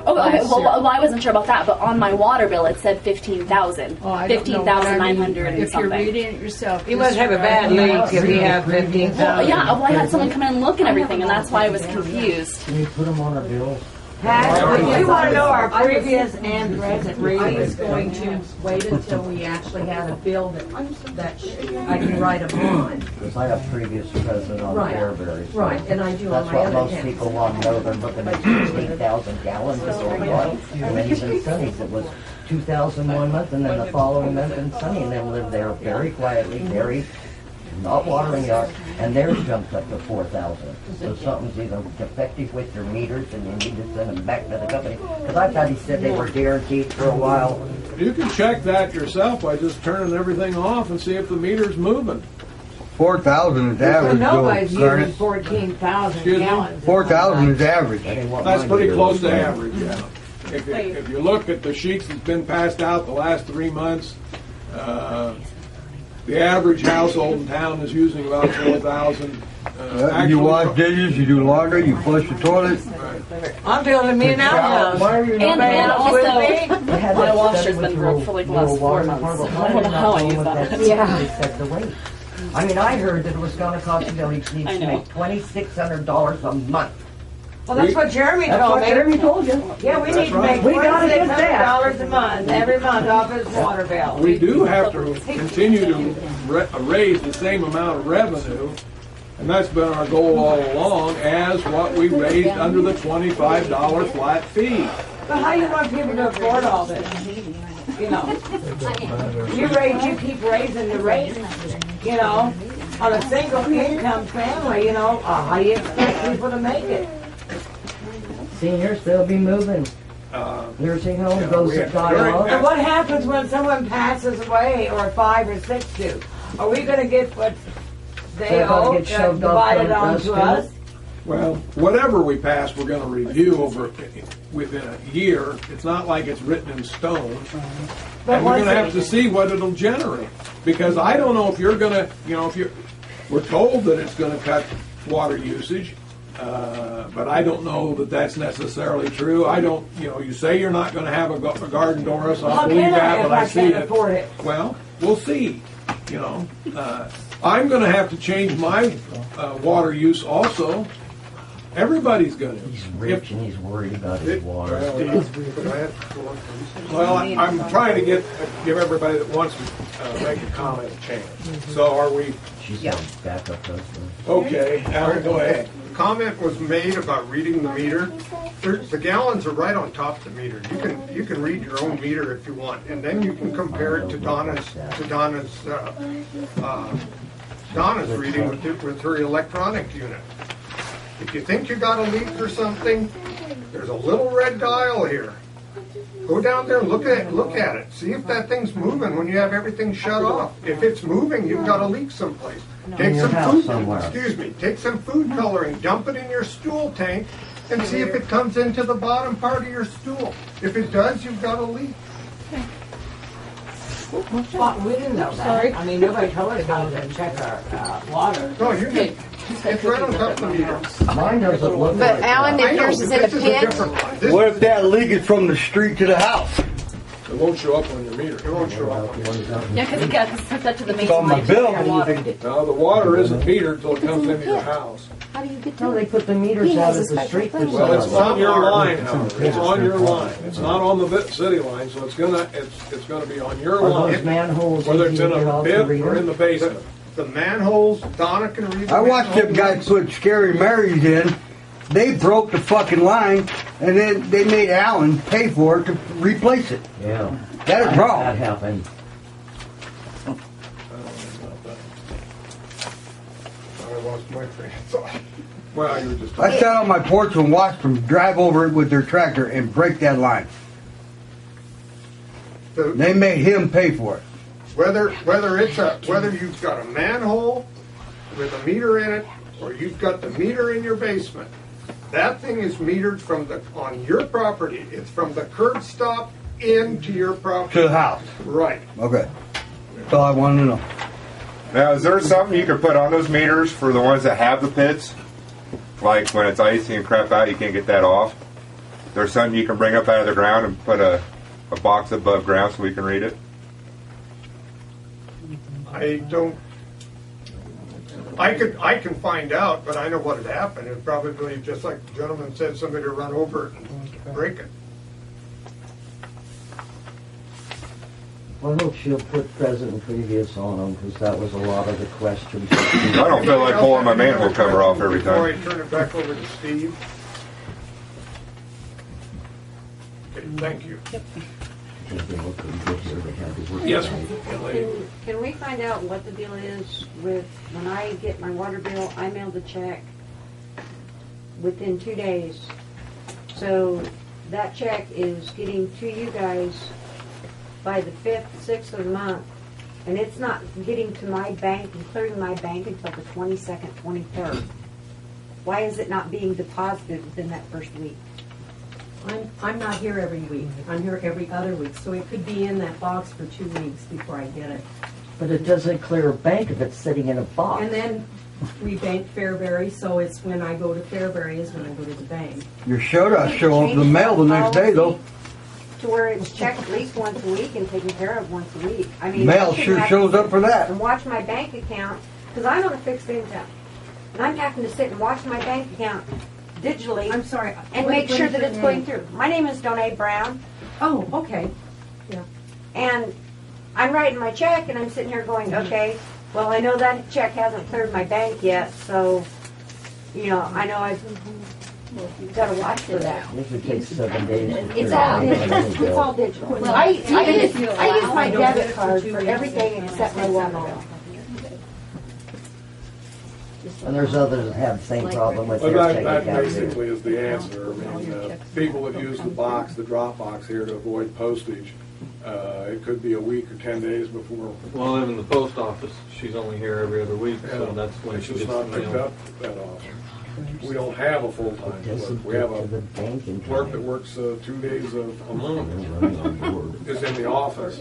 Oh, okay. last Well, year. I wasn't sure about that, but on my water bill it said 15,000, Oh, I don't know what I mean. 15,900 and If you're something. reading it yourself. You must have a bad disregard leak if you have 15,000. Well, yeah. Well, I had someone come in and look and everything, and that's why I was confused. Can you put them on a bill? We want to know our previous and present I was readings. going to wait until we actually had a bill that I can write a bond. Because I have previous president on Right. Fairbury. so Right, and I do on That's my what other most account. people want to know. They're looking at 16,000 gallons or what. And then even Sunny's, it was 2,000 one month, and then the following month, and Sunny and them lived there very quietly, very not watering yard, and theirs jumped up to 4,000. So something's either defective with your meters, and you need to send them back to the company. Because I thought he said they were guaranteed for a while. You can check that yourself by just turning everything off and see if the meter's moving. 4,000 is So average, nobody's though, using Garnet. 14,000 Excuse me? gallons. 4,000 is average. That ain't what That's mine pretty did. close to average, yeah. If you look at the sheets that's been passed out the last 3 months, the average household in town is using about 4,000. You wash dishes, you do laundry, you flush the toilet. I'm building me an outhouse. Why are you not And paying also, attention? They had my that washer's study been with broke your for like the little last 4 water months. department. I don't know how I use What that. They set the rate. I mean, I heard that it was going to cost the village needs I to know. make $2,600 a month. Well, that's what Jeremy That's told what me. Jeremy told you. Yeah, we need to right. make We gotta get that. $2,600 a month, every month off his water bill. We do have to continue to raise the same amount of revenue, and that's been our goal all along, as what we raised under the $25 flat fee. But how do you want people to afford all this? You know, you keep raising the rate, you know, on a single income family, you know, how do you expect people to make it? Seniors, they'll be moving. Nursing home, those that die off. And what happens when someone passes away, or 5 or 6 do? Are we gonna get what they They're gonna owe get shoved off divided on onto us, us? Well, whatever we pass, we're going to review within a year. It's not like it's written in stone. And we're going to have to see what it'll generate. Because I don't know if you're going to, we're told that it's going to cut water usage, but I don't know that that's necessarily true. I don't, you say you're not going to have a garden door, so I How believe can that, I but if I I see can't it. afford it? Well, we'll see, I'm going to have to change my water use also. Everybody's going to. He's rich and he's worried about his water. Well, I'm trying to give everybody that wants to make a comment a chance. So are we? She's got backup husband. Okay, Alan, go ahead. Comment was made about reading the meter. The gallons are right on top of the meter. You can read your own meter if you want, and then you can compare it to Donna's reading with her electronic unit. If you think you got a leak or something, there's a little red dial here. Go down there and look at it. See if that thing's moving when you have everything shut off. If it's moving, you've got a leak someplace. Take your some house food. somewhere. Excuse me. Take some food coloring, dump it in your stool tank, and see if it comes into the bottom part of your stool. If it does, you've got a leak. Well, we didn't know that. I mean, nobody told us how to check our water. No, you can. It's right on top of the meter. Mine doesn't look But like Alan, that. if yours is in a This is a pit, different line. This What if that leak is from the street to the house? It won't show up on your meter. It won't show up. Yeah, because it gets hooked up to the main It's on my line. bill. Now, the water isn't metered until it comes into your house. how do you get No, to they it? put the meters out at the street. for Well, it's some on your reason. line, however. It's on your line. It's not on the city line, so it's gonna be on your Are those line. manholes Whether it's easy in to get a off pit the or in reader? the basement. The manholes, Donna can read the I watched them manholes. guys put Scary Marys in. They broke the fucking line, and then they made Alan pay for it to replace it. Yeah. That is That wrong. happened. I lost my train of thought. Well, you were just. I sat on my porch and watched them drive over it with their tractor and break that line. They made him pay for it. Whether you've got a manhole with a meter in it, or you've got the meter in your basement, that thing is metered on your property. It's from the curb stop into your property. To the house. Right. Okay. That's all I wanted to know. Now, is there something you could put on those meters for the ones that have the pits? Like when it's icy and crap out, you can't get that off. There's something you can bring up out of the ground and put a box above ground so we can read it? I can find out, but I know what had happened. It probably, just like the gentleman said, somebody to run over it and break it. Well, I hope she'll put present and previous on them, because that was a lot of the questions. I don't feel like pulling my manhole cover off every Before I time. turn it back over to Steve. Okay, thank you. Yes. Can we find out what the deal is with, when I get my water bill, I mail the check within 2 days. So that check is getting to you guys by the 5th, 6th of the month. And it's not getting to my bank and clearing my bank until the 22nd, 23rd. Why is it not being deposited within that first week? I'm not here every week. I'm here every other week, so it could be in that box for 2 weeks before I get it. But it doesn't clear a bank if it's sitting in a box. And then we bank Fairbury, so it's when I go to Fairbury is when I go to the bank. Your show does show up in the mail the next day, though. To where it's checked at least once a week and taken care of once a week. I mean, Mail I should sure have shows to up for that. And watch my bank account, because I'm on a fixed income. And I'm having to sit and watch my bank account digitally. I'm sorry. And what- make what sure is that your it's name? going through. My name is Donay Brown. Oh, okay. Yeah. And I'm writing my check and I'm sitting here going, okay, well, I know that check hasn't cleared my bank yet, so, you know I've got to watch for that. Usually takes 7 days. to It's clear all a bank. digital. It's all digital. Well, I even use if you my allow- debit card for everything except my water bill. And there's others that have the same problem with Well, their that, checking that account too. basically is the answer. I mean, people that use the box, the drop box here to avoid postage, it could be a week or 10 days before. Well, even the post office, she's only here every other week, so Yeah, that's when it's she just gets the not picked mail. up that often. We don't have a full-time It clerk. doesn't We have get to the a bank in clerk time. that works 2 days a month, They're running on board. is in the office.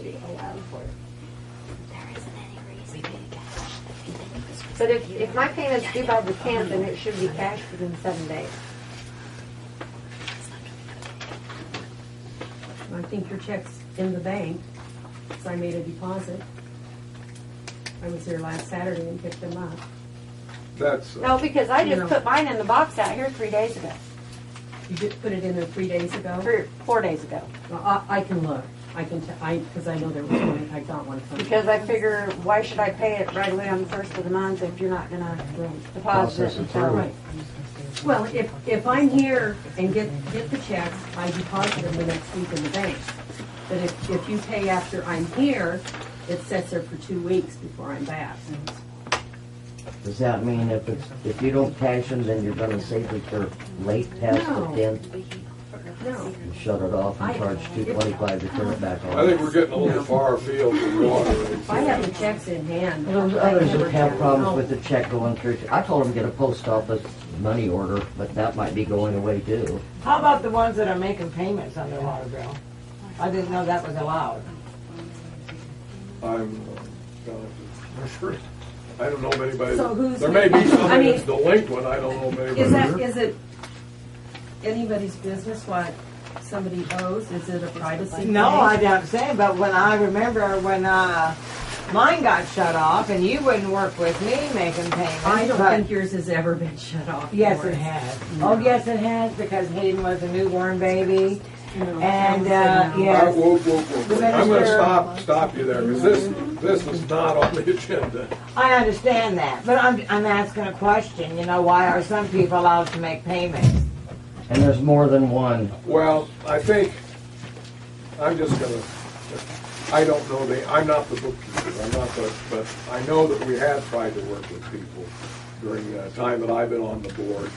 But if my payment's due by the 10th, then it should be cashed within 7 days. I think your check's in the bank, because I made a deposit. I was here last Saturday and picked them up. That's, No, because I You just know. put mine in the box out here 3 days ago, You did put it in there 3 days ago? 4 days ago. Well, I can look. I can, because I know there was one, I got one from. Because I figure, why should I pay it right away on the first of the month if you're not gonna deposit it until? Right. Well, if I'm here and get the checks, I deposit them the next week in the bank. But if you pay after I'm here, it sits there for 2 weeks before I'm back. Does that mean if you don't cash them, then you're gonna say that they're late past the No. 10th? No. And shut it off and charge $2.25 to turn it back on? I think we're getting a little far afield from water. I have the checks in hand. There's others that have problems with the check going through. I told them to get a post office money order, but that might be going away too. How about the ones that are making payments on their water bill? I didn't know that was allowed. I'm sure. I don't know of anybody. So who's- There may be I somebody mean, that's delinquent. I don't know of anybody. Is it anybody's business what somebody owes? Is it a privacy No, thing? I don't say, but when I remember when mine got shut off and you wouldn't work with me making payments. I don't but- think yours has ever been shut off. Yes, Doris. it has. No. Oh, yes, it has, because Hayden was a newborn baby. No, And, Tom said no. yes. Whoa, whoa, whoa. The I'm going minister- to stop you there because this was not on the agenda. I understand that, but I'm asking a question, why are some people allowed to make payments? And there's more than one. Well, I think I'm just going to. I don't know I'm not the bookkeeper. But I know that we have tried to work with people during the time that I've been on the board.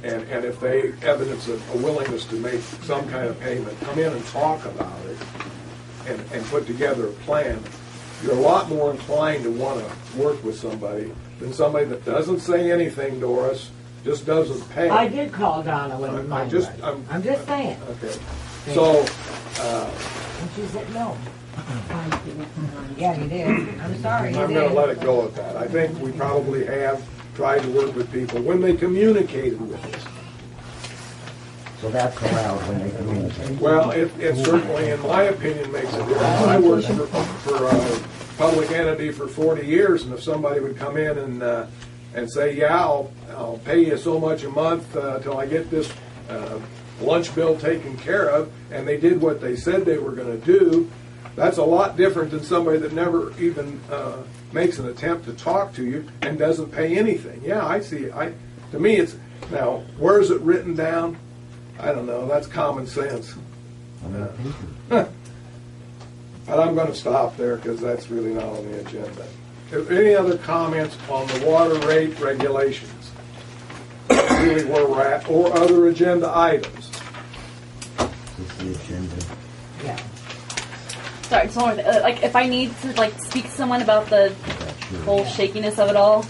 And if they evidence a willingness to make some kind of payment, come in and talk about it and put together a plan, you're a lot more inclined to want to work with somebody than somebody that doesn't say anything, Doris, just doesn't pay. I did call Donna when mine was. I'm just saying. Okay. So, And she said, no. Yeah, you did. I'm sorry, you I'm did. gonna let it go at that. I think we probably have tried to work with people when they communicated with us. So that's allowed when they communicate. Well, it certainly, in my opinion, makes a difference. I worked for a public entity for 40 years, and if somebody would come in and say, yeah, I'll pay you so much a month till I get this lunch bill taken care of, and they did what they said they were going to do, that's a lot different than somebody that never even makes an attempt to talk to you and doesn't pay anything. Yeah, I see. To me, it's, now, where is it written down? I don't know. That's common sense. But I'm going to stop there because that's really not on the agenda. Any other comments on the water rate regulations? Really where we're at, or other agenda items? It's the agenda. Yeah. Sorry, just one more thing. Like, if I need to like speak to someone about the whole shakiness of it all.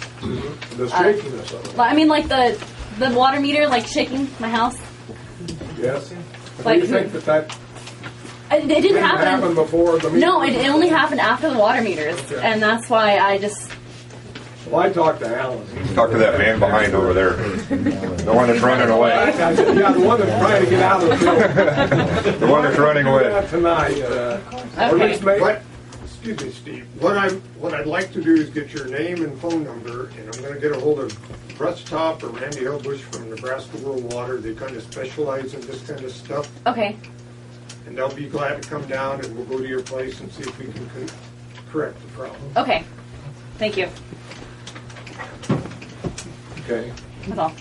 The shakiness of it. I mean, like the water meter, like shaking my house. Yes. Like, Do you think that it didn't happen before the meter? No, it only happened after the water meters, Okay. and that's why I just. Well, I talked to Alan. Talk to that man behind over there. The one that's running away. Yeah, the one that's trying to get out of the building. The one that's running away. Not tonight. Or at least Excuse me, Steve. What I'd like to do is get your name and phone number, and I'm going to get a hold of Russ Top or Randy Hellbush from Nebraska Rural Water. They kind of specialize in this kind of stuff, Okay. and they'll be glad to come down, and we'll go to your place and see if we can correct the problem. Okay. Thank you. Okay. That's all.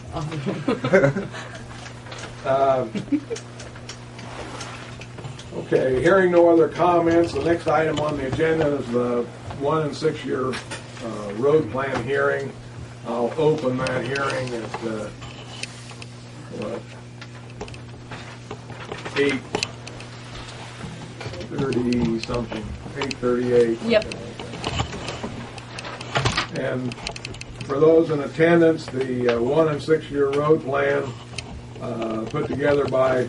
Okay, hearing no other comments, the next item on the agenda is the 1 and 6 year road plan hearing. I'll open that hearing at 8:30 something, 8:38. Yep. And for those in attendance, the 1 and 6 year road plan put together by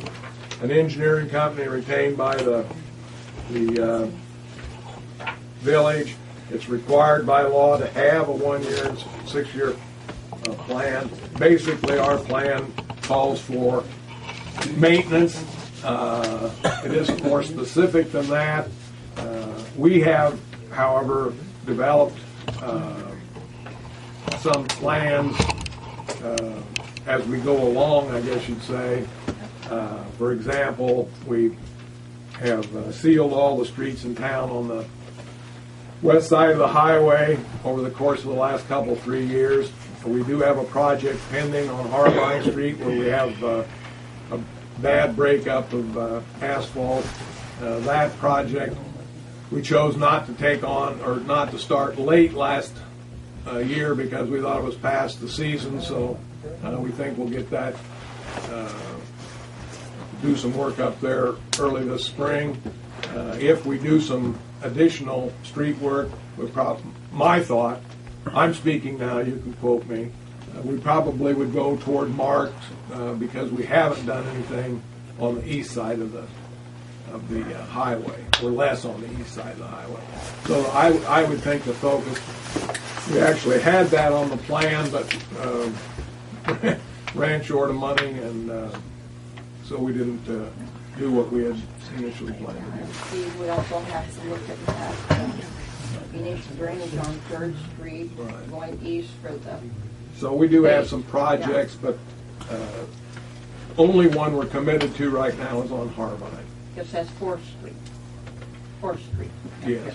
an engineering company retained by the village. It's required by law to have a 1 year and 6 year plan. Basically, our plan calls for maintenance. It is more specific than that. We have, however, developed some plans as we go along, I guess you'd say. For example, we have sealed all the streets in town on the west side of the highway over the course of the last 3 years. We do have a project pending on Harbine Street where we have a bad breakup of asphalt. That project we chose not to take on, or not to start late last year because we thought it was past the season, so we think we'll get that, do some work up there early this spring. If we do some additional street work, my thought, I'm speaking now, you can quote me, we probably would go toward Marks because we haven't done anything on the east side of the highway. We're less on the east side of the highway. So I would think the focus, we actually had that on the plan, but ran short of money, and so we didn't do what we had initially planned to do. Steve, we also have to look at that. We need some drainage on 3rd Street, going east for the. So we do have some projects, but only one we're committed to right now is on Harbine. Because that's 4th Street. 4th Street. Yes.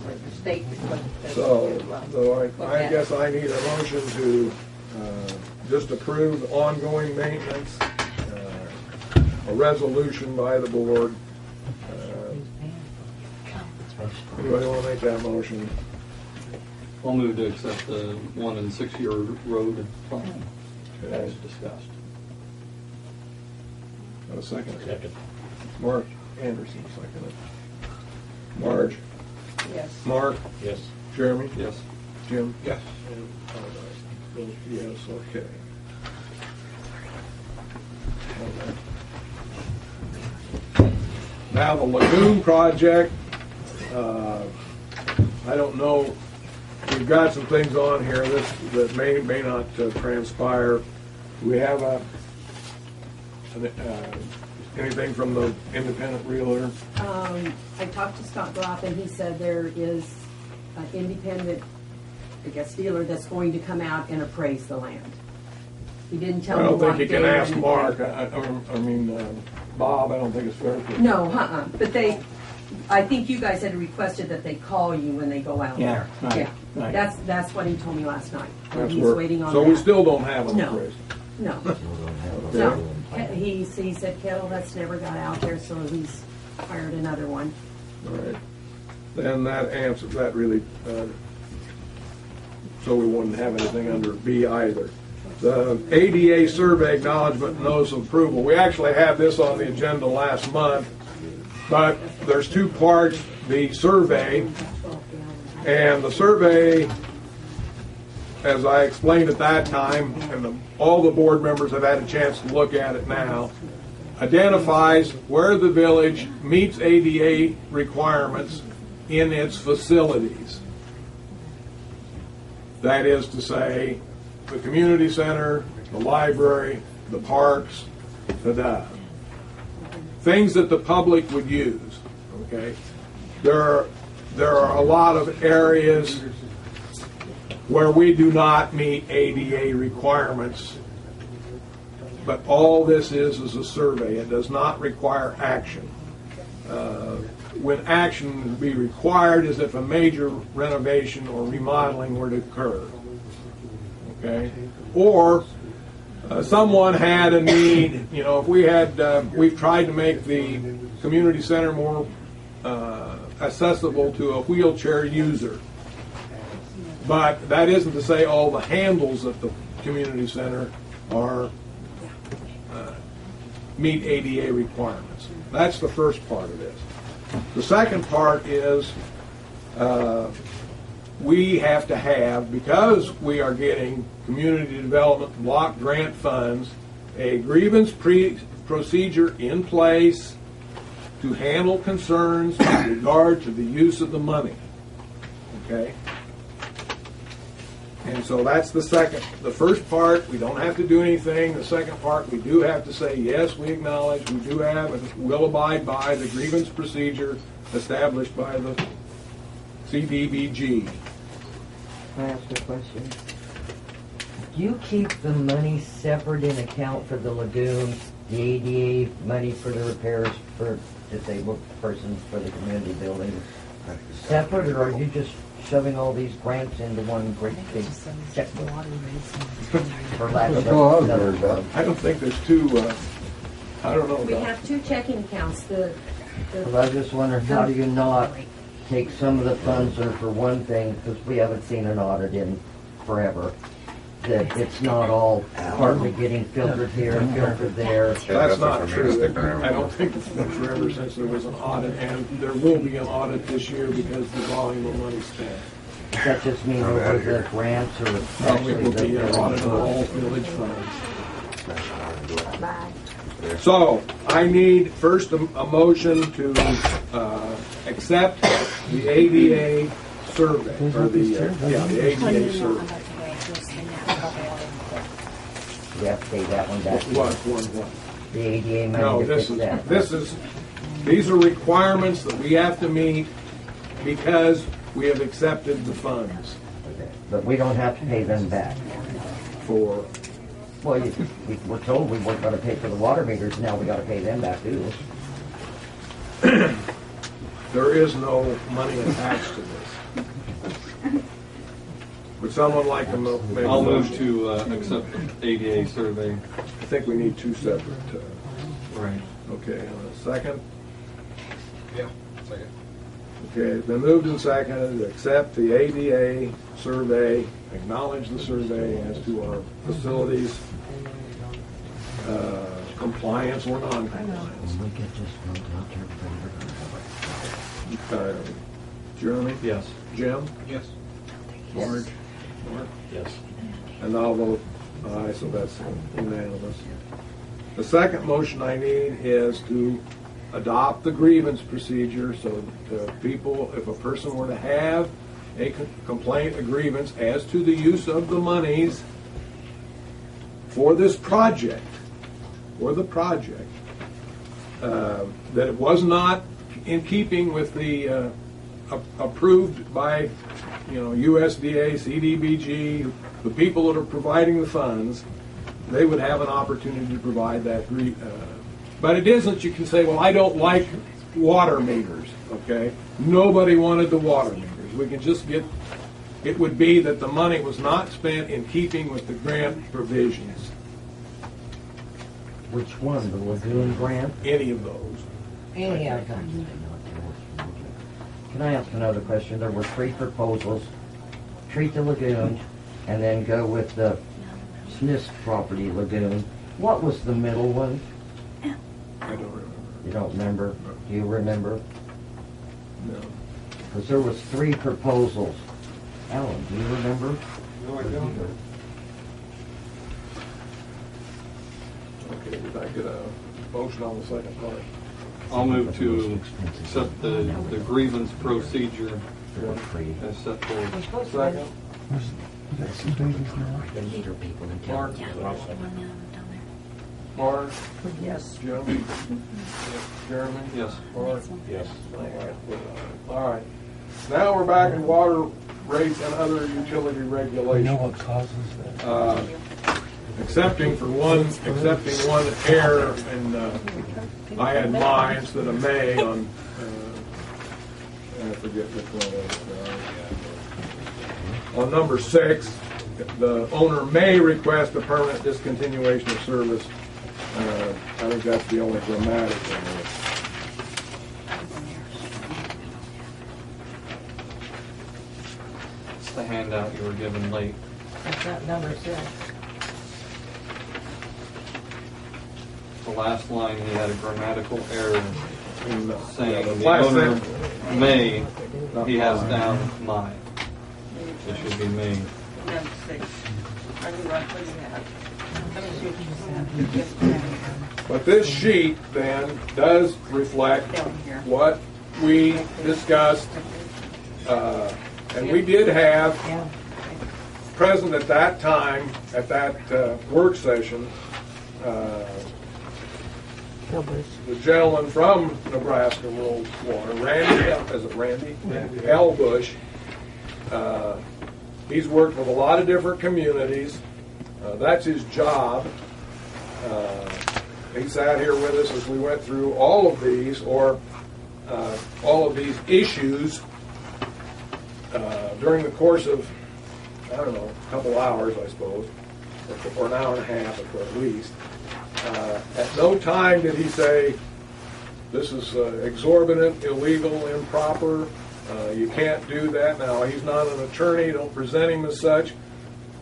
Where the state requested us So to, I guess I need a motion to just approve ongoing maintenance, a resolution by the board. Anybody want to make that motion? I'll move to accept the 1 and 6 year road plan as discussed. Have a second? Second. Mark Anderson, second. Marge? Yes. Mark? Yes. Jeremy? Yes. Jim? Yes. And yes, okay. Now, the lagoon project, I don't know, we've got some things on here that may not transpire. Do we have anything from the independent realtor? I talked to Scott Groff, and he said there is an independent, I guess, dealer that's going to come out and appraise the land. He didn't tell I me don't what think you day can or ask anything. Mark, Bob, I don't think it's fair to. No, but I think you guys had requested that they call you when they go out Yeah, there. right, Yeah, right. that's what he told me last night. That's He's where- waiting on So that. we still don't have an No. appraisal? No. Okay. No. He said, Kettle, that's never got out there, so he's hired another one. All right. Then that answers, that really, so we wouldn't have anything under B either. The ADA survey acknowledgement and notice of approval. We actually had this on the agenda last month, but there's two parts, the survey, and the survey, as I explained at that time, and all the board members have had a chance to look at it now, identifies where the village meets ADA requirements in its facilities. That is to say, the community center, the library, the parks, things that the public would use, okay? There are a lot of areas where we do not meet ADA requirements, but all this is a survey. It does not require action. When action would be required is if a major renovation or remodeling were to occur. Okay? Or someone had a need, if we had, we've tried to make the community center more accessible to a wheelchair user. But that isn't to say all the handles at the community center are meet ADA requirements. That's the first part of this. The second part is we have to have, because we are getting community development block grant funds, a grievance procedure in place to handle concerns with regard to the use of the money. Okay? And so that's the second. The first part, we don't have to do anything. The second part, we do have to say, yes, we acknowledge, we do have and will abide by the grievance procedure established by the CDBG. Can I ask a question? Do you keep the money separate in account for the lagoon, the ADA money for the repairs for disabled persons for the community buildings separate, or are you just shoving all these grants into one great big checkbook? For lack of another word. I don't think there's two, I don't know. We have two checking accounts. Well, I just wonder, how do you not take some of the funds that are for one thing, because we haven't seen an audit in forever, that it's not all partly getting filtered here and filtered there. That's not true. I don't think it's been forever since there was an audit, and there will be an audit this year because the volume of money spent. Does that just mean over the grants or It actually will be an audit of all village funds. So, I need first a motion to accept the ADA survey, or the ADA survey. We have to pay that one back. What? The ADA money No, to fix that. these are requirements that we have to meet because we have accepted the funds Okay. But we don't have to pay them back. for, Well, we were told we weren't gonna pay for the water meters, now we gotta pay them back too. there is no money attached to this. Would someone like to make a I'll move motion? to accept the ADA survey. I think we need two separate, Right. okay, a second? Yeah, second. Okay, it's been moved and seconded to accept the ADA survey, acknowledge the survey as to our facilities, compliance or non-compliance. We get this one, Jeremy? Yes. Jim? Yes. Marge? Mark? Yes. And I'll vote aye, so that's unanimous. The second motion I need is to adopt the grievance procedure so that people, if a person were to have a complaint, a grievance as to the use of the monies for this project, that it was not in keeping with the approved by, USDA, CDBG, the people that are providing the funds, they would have an opportunity to provide that. But it isn't, you can say, well, I don't like water meters, okay? Nobody wanted the water meters. We can just get, it would be that the money was not spent in keeping with the grant provisions. Which one, the lagoon grant? Any of those. Any of them. Can I ask another question? There were 3 proposals: treat the lagoon, and then go with the Smith's property lagoon. What was the middle one? I don't remember. You don't remember? Do you remember? No. Because there was 3 proposals. Alan, do you remember? No, I don't. Okay, did I get a motion on the second part? I'll move to accept the grievance procedure as set forth. Second. Mark? Mark? Yes. Jim? Jeremy? Yes. Mark? Yes. All right. Now we're back in water rates and other utility regulations. You know what causes that? Excepting one error, and I had mine instead of may on, I forget which one it was. On number 6, the owner may request a permanent discontinuation of service. I think that's the only grammatical error. It's the handout you were given late. That's not number 6. The last line, he had a grammatical error saying the the last owner sentence. may, he has down my. It should be may. Number 6. I knew right what you had. Let me see what you said. But this sheet then does reflect what we discussed, and we did have present at that time, at that work session, the gentleman from Nebraska Rural Water, Randy, is it Randy? L. Bush. He's worked with a lot of different communities. That's his job. He sat here with us as we went through all of these, or all of these issues during the course of, I don't know, a couple hours, I suppose, or an hour and a half at least. At no time did he say, this is exorbitant, illegal, improper, you can't do that. Now, he's not an attorney, don't present him as such,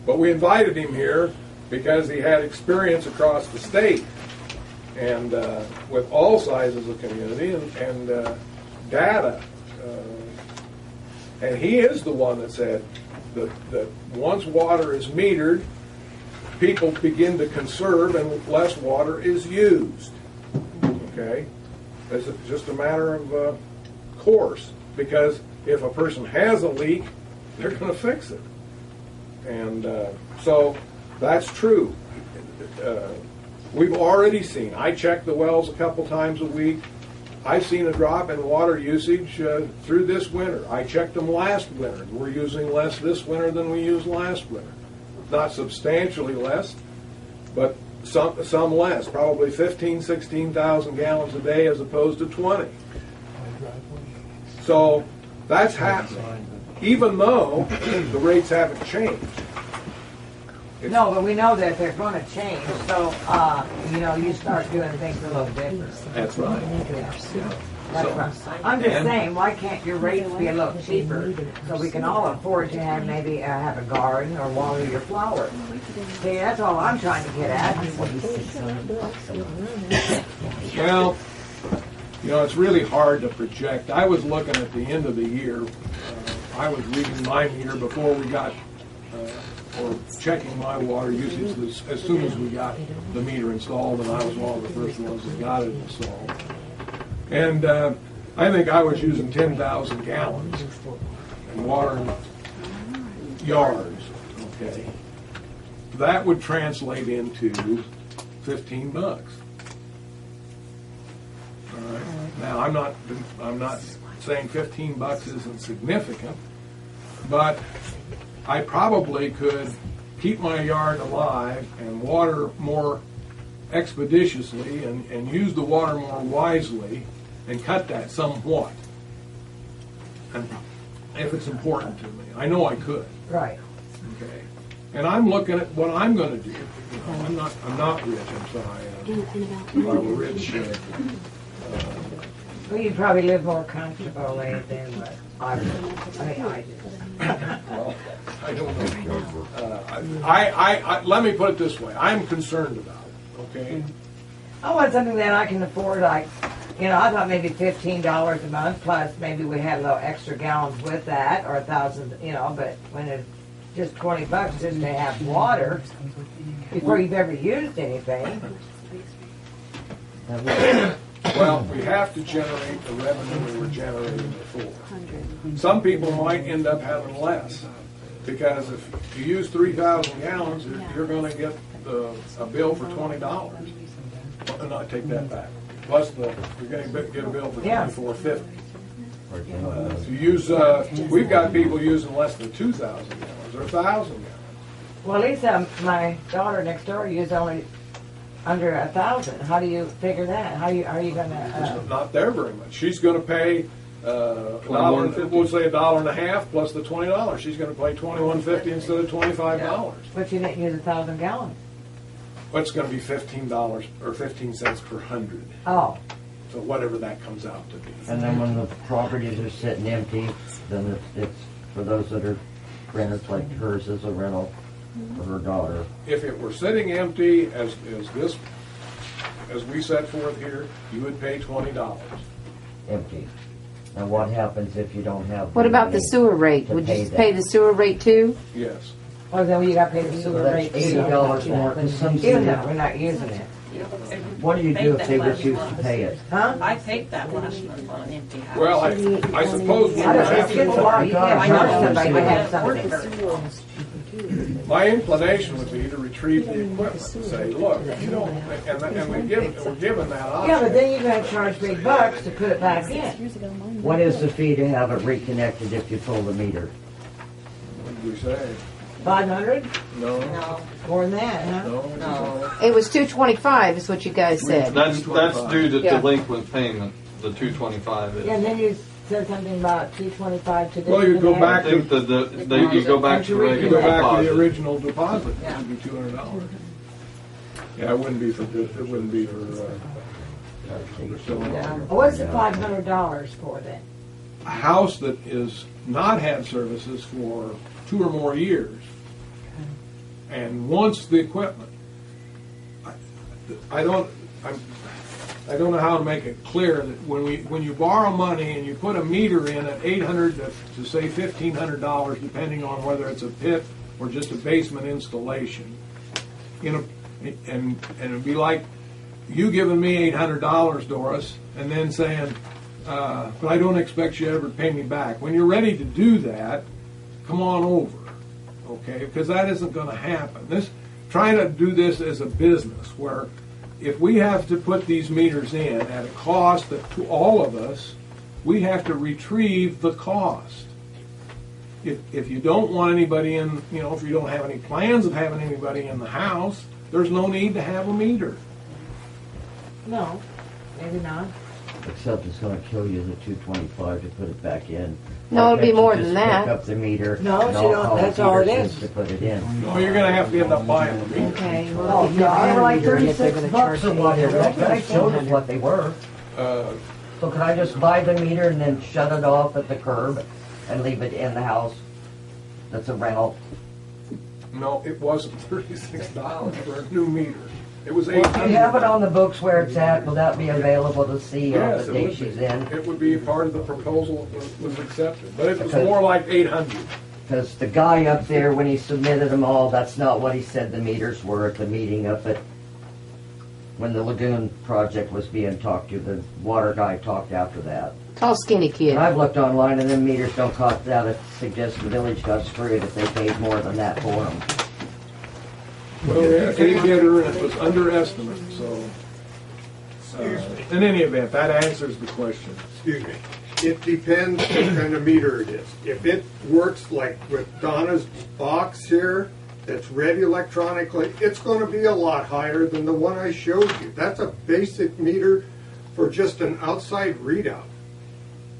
but we invited him here because he had experience across the state and with all sizes of community and data. And he is the one that said that once water is metered, people begin to conserve and less water is used. Okay? It's just a matter of course, because if a person has a leak, they're going to fix it. And so that's true. We've already seen, I check the wells a couple times a week. I've seen a drop in water usage through this winter. I checked them last winter. We're using less this winter than we used last winter. Not substantially less, but some less, probably 15, 16,000 gallons a day as opposed to 20. So that's happening, even though the rates haven't changed. No, but we know that they're going to change, so, you start doing things a little different. That's right. That's right. I'm just saying, why can't your rates be a little cheaper so we can all afford to have maybe have a garden or water your flowers? See, that's all I'm trying to get at. Well, it's really hard to project. I was looking at the end of the year. I was reading my meter before we got, or checking my water usage as soon as we got the meter installed, and I was one of the first ones that got it installed. And I think I was using 10,000 gallons and watering yards, okay? That would translate into $15. All right. Now, I'm not saying $15 isn't significant, but I probably could keep my yard alive and water more expeditiously and use the water more wisely and cut that somewhat. And if it's important to me, I know I could. Right. Okay. And I'm looking at what I'm going to do. You know, I'm not rich. I'm sorry. I'm a rich. Well, you probably live more comfortably than what I would. I do. Well, I don't know. Let me put it this way. I'm concerned about it. Okay. I want something that I can afford, like, you know, I thought maybe $15 a month, plus maybe we had a little extra gallons with that, or 1,000, you know, but when it's just $20 just to have water before you've ever used anything. Well, we have to generate the revenue we were generating before. Some people might end up having less, because if you use 3,000 gallons, you're going to get a bill for $20. And I take that back. Plus, you're going to get a bill for $24.50. If you use, we've got people using less than 2,000 gallons or 1,000 gallons. Well, at least my daughter next door used only under 1,000. How do you figure that? How are you going to? It's not there very much. She's going to pay we'll say $1.50 plus the $20. She's going to pay $21.50 instead of $25. But you didn't use 1,000 gallons. Well, it's going to be $15 or 15 cents per 100. Oh. So whatever that comes out to be. And then when the properties are sitting empty, then it's for those that are renters, like hers is a rental for her daughter. If it were sitting empty as we set forth here, you would pay $20. Empty. Now what happens if you don't have? What about the sewer rate? Would you pay the sewer rate too? Yes. Oh, then you got to pay the sewer rate. $80 more. Even though we're not using it. What do you do if they refuse to pay it? Huh? I paid that last month on an empty house. Well, I suppose we would have to. My inclination would be to retrieve the equipment and say, look, you know, and we're given that option. Yeah, but then you're going to charge big bucks to put it back in. What is the fee to have it reconnected if you pull the meter? What did we say? 500? No. More than that, huh? No. It was $225 is what you guys said. That's due to delinquent payment. The $225 is. Yeah, and then you said something about $225 to the. Well, you go back to you go back to regular you go back deposit. to the original deposit. It would be $200. Yeah, it wouldn't be for What's the $500 for then? a house that is not had services for 2 or more years and wants the equipment. I don't know how to make it clear that when you borrow money and you put a meter in at $800 to say $1,500, depending on whether it's a pit or just a basement installation, and it'd be like you giving me $800, Doris, and then saying, but I don't expect you ever to pay me back. When you're ready to do that, come on over, okay? Because that isn't going to happen. Trying to do this as a business where if we have to put these meters in at a cost that to all of us, we have to retrieve the cost. If you don't want anybody in, if you don't have any plans of having anybody in the house, there's no need to have a meter. No, maybe not. Except it's going to kill you the $225 to put it back in. No, it'll be more than Just that. pick up the meter. No, and she don't- call that's all it Peterson's is. to put it in. No, you're going to have to end up buying the meter. Okay. Oh, yeah, they're like $36 or whatever. I showed us what they were. Uh, So can I just buy the meter and then shut it off at the curb and leave it in the house? That's a rental. No, it wasn't $36 for a new meter. It was Well, $800. if you have it on the books where it's at, will that be available to see on Yes, the it day would she's be. in? It would be part of the proposal that was accepted, but it was Okay. more like 800. Because the guy up there, when he submitted them all, that's not what he said the meters were at the meeting up at when the lagoon project was being talked to, the water guy talked after that. Tall, skinny kid. And I've looked online, and them meters don't cost that. It suggests the village got screwed if they paid more than that for them. Well, we had a bidder, and it was underestimate, so. In any event, that answers the question. Excuse me. It depends what kind of meter it is. If it works like with Donna's box here, that's read electronically, it's going to be a lot higher than the one I showed you. That's a basic meter for just an outside readout.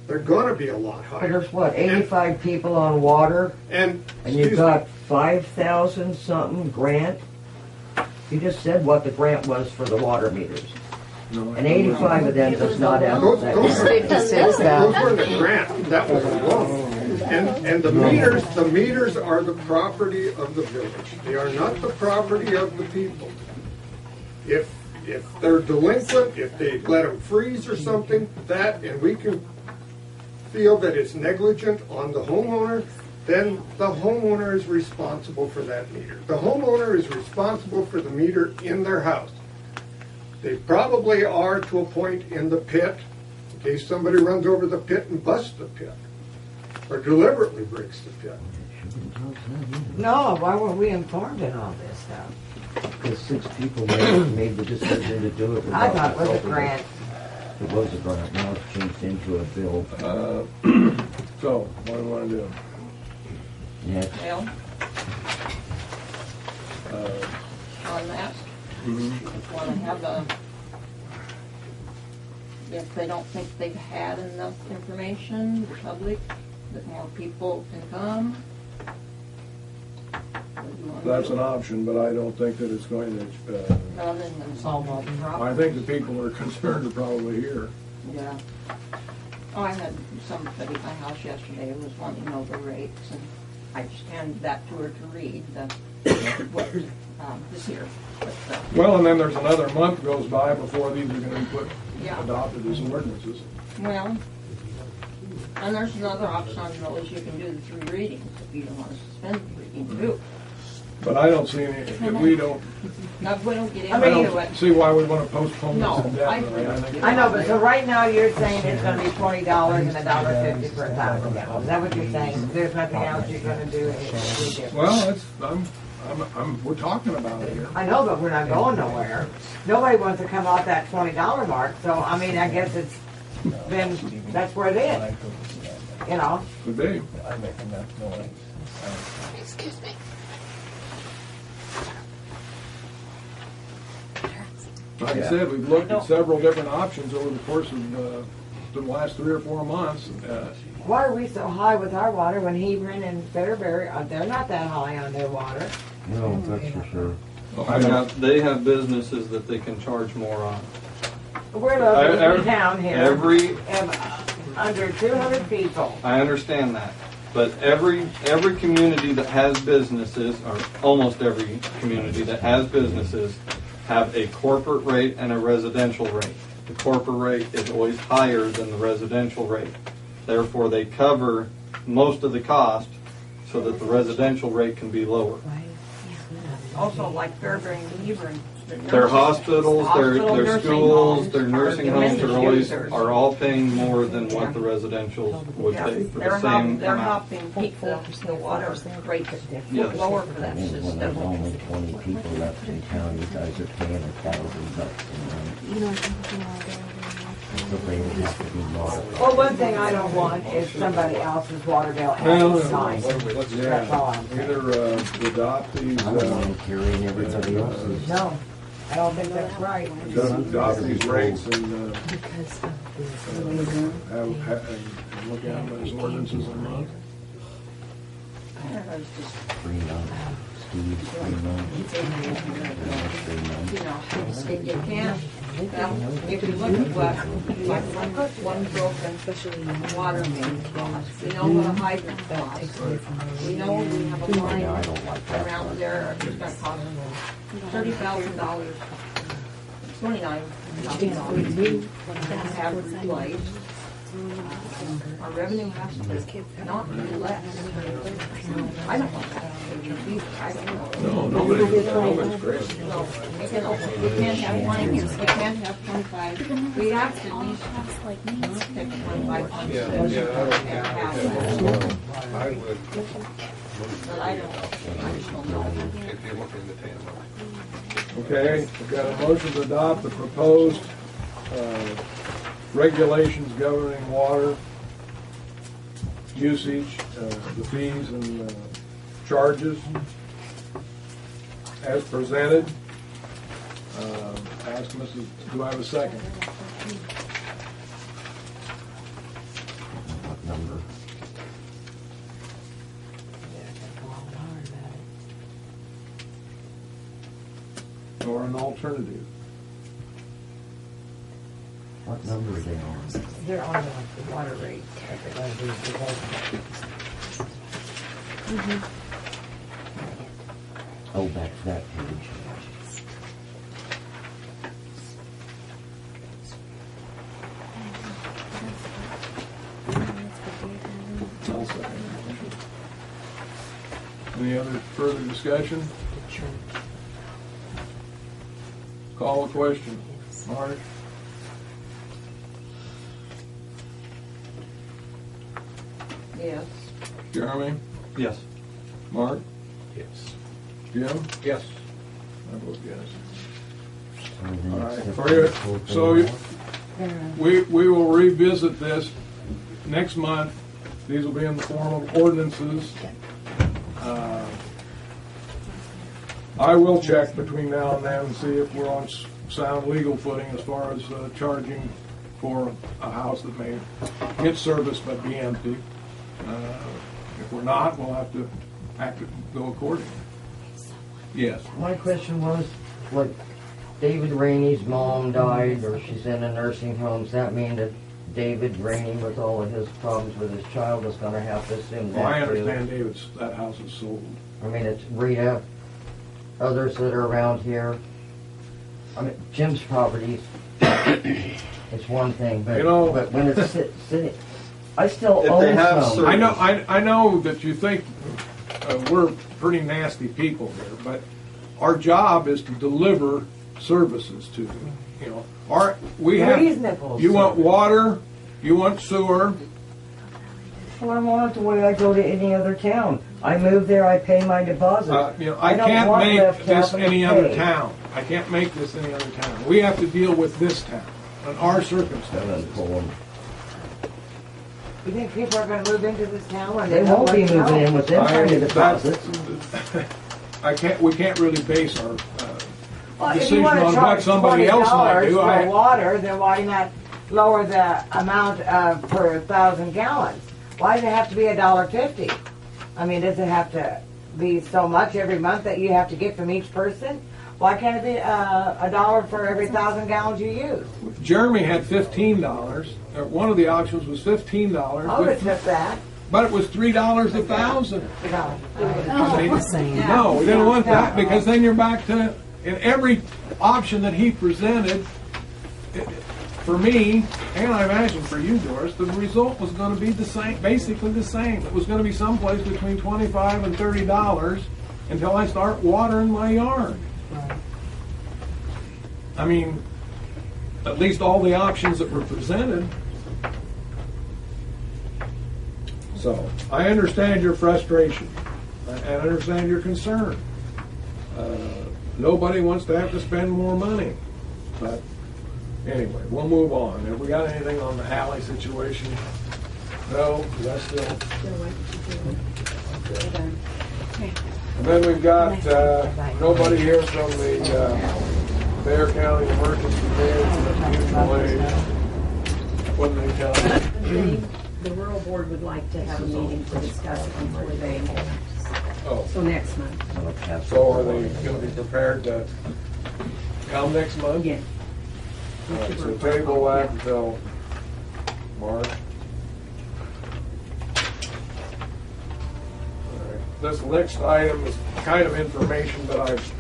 They're going to be a lot But higher. there's what, 85 people on water, And and you've got 5,000 something grant? You just said what the grant was for the water meters. And 85 of them does not have that. Those were the grant. That was the loan. And the meters are the property of the village. They are not the property of the people. If they're delinquent, if they let them freeze or something, and we can feel that it's negligent on the homeowner, then the homeowner is responsible for that meter. The homeowner is responsible for the meter in their house. They probably are to a point in the pit, in case somebody runs over the pit and busts the pit, or deliberately breaks the pit. No, why were we informed in all this stuff? Because 6 people made the decision to do it. I without thought it was a consulting. grant. It was a grant, now it's changed into a bill. So, what do we want to do? Yeah. Well, on that, just want to have if they don't think they've had enough information, the public, that more people can come. That's an option, but I don't think that it's going to, Rather than solve all the I problems. think the people who are concerned are probably here. Yeah. Oh, I had somebody at my house yesterday who was wanting to know the rates, and I just handed that to her to read, what, this here. But, Well, and then there's another month goes by before these are going to be put, Yeah. adopted as ordinances. Well, and there's another option on those, you can do the 3 readings if you don't want to suspend the reading too. But I don't see any, if we don't, Now, if we don't get I into it. don't see why we want to postpone No, this indefinitely. I think I know, but so right now you're saying it's gonna be $20 and $1.50 for 1,000 gallons. Is that what you're saying? There's nothing else you're gonna do? It's different. Well, it's, we're talking about it here. I know, but we're not going nowhere. Nobody wants to come off that $20 mark, so I mean, I guess it's, then that's where it is. You know? Could be. Excuse me. Like I said, we've looked at several different options over the course of the last 3 or 4 months. Why are we so high with our water when Hebron and Fairbury, they're not that high on their water? No, that's for sure. They have businesses that they can charge more on. We're located in Every- town here. every- Under 200 people. I understand that, but every community that has businesses, or almost every community that has businesses, have a corporate rate and a residential rate. The corporate rate is always higher than the residential rate. Therefore, they cover most of the cost so that the residential rate can be lower. Also, like Fairbury and Hebron. Their hospitals, their nursing schools, homes, their nursing or homes dementia are all paying more than what the residentials would Yeah, pay for they're the same they're amount. helping keep the water rate Yes. lower for that When there's system. only 20 people left in town, you guys are paying $1,000 a month. So they would have to be modified. Well, one thing I don't want is somebody else's water bill Well, added mine. That's all I'm saying. Either adopt these, I don't want to carry everybody else's. No, I don't think that's right. adopt these rates and and look at them as ordinances a month. I don't know, it's just, 3 months. Steve, 3 months. 3 months. you know, if you can't, well, if you look at what, one broken water main costs, we know what a hydrant costs. We know we have a line Yeah, I don't like that. around there, it's gonna cost $30,000, $29,000 to have replaced. Our revenue has to not be less. I don't want that. I don't know. No, nobody's crazy. So, we can't have 20, we can't have 25. We have to at least pick 25. Yeah, I don't I would. But I don't, I just don't know. If you're looking at the tandem. Okay, we've got a motion to adopt the proposed regulations governing water usage, the fees and charges as presented. Ask Mrs. Do I have a second? What number? Or an alternative? What number are they on? They're on the water rate. Oh, back to that page. I'll second. Any other further discussion? Call a question. Marge? Yes. Jeremy? Yes. Mark? Yes. Jim? Yes. I vote yes. Everything All right. except For for you, the full so page. we will revisit this next month. These will be in the form of ordinances. I will check between now and then and see if we're on sound legal footing as far as charging for a house that may get service but be empty. If we're not, we'll have to go accordingly. Yes. My question was, like, David Rainey's mom died, or she's in a nursing home. Does that mean that David Rainey, with all of his problems with his child, is going to have to assume that Well, I too? understand that house is sold. I mean, it's Rita, others that are around here. I mean, Jim's property is one thing, but, You know- but when it's sitting, I still If own they have some. I know that you think we're pretty nasty people here, but our job is to deliver services to you. You know, we have. Reasonable You want service. water, you want sewer. Well, I want it the way I go to any other town. I move there, I pay my deposit. You know, I don't can't want make left this capital any other paid. town. I can't make this any other town. We have to deal with this town and our circumstances. You think people are gonna move into this town when They won't be moving in with them kind of deposits. We can't really base our Well, if you decision wanna on what charge somebody else might $20 do. for water, then why not lower the amount per 1,000 gallons? Why does it have to be $1.50? I mean, does it have to be so much every month that you have to get from each person? Why can't it be $1 for every 1,000 gallons you use? Jeremy had $15. One of the options was $15. I would accept that. But it was $3 a thousand. No. No, we didn't want that because then you're back to, in every option that he presented, for me, and I imagine for you, Doris, the result was going to be the same, basically the same. It was going to be someplace between $25 and $30 until I start watering my yard. I mean, at least all the options that were presented. So, I understand your frustration. I understand your concern. Nobody wants to have to spend more money. But anyway, we'll move on. Have we got anything on the alley situation? No, that's still. And then we've got nobody here from the Bear County Emergency Management Mutual Aid. What did they tell you? The rural board would like to have a meeting to discuss it before they, Oh, so next month. so are they going to be prepared to come next month? Yeah. All right, so table that until March. All right. This next item is kind of information, but I've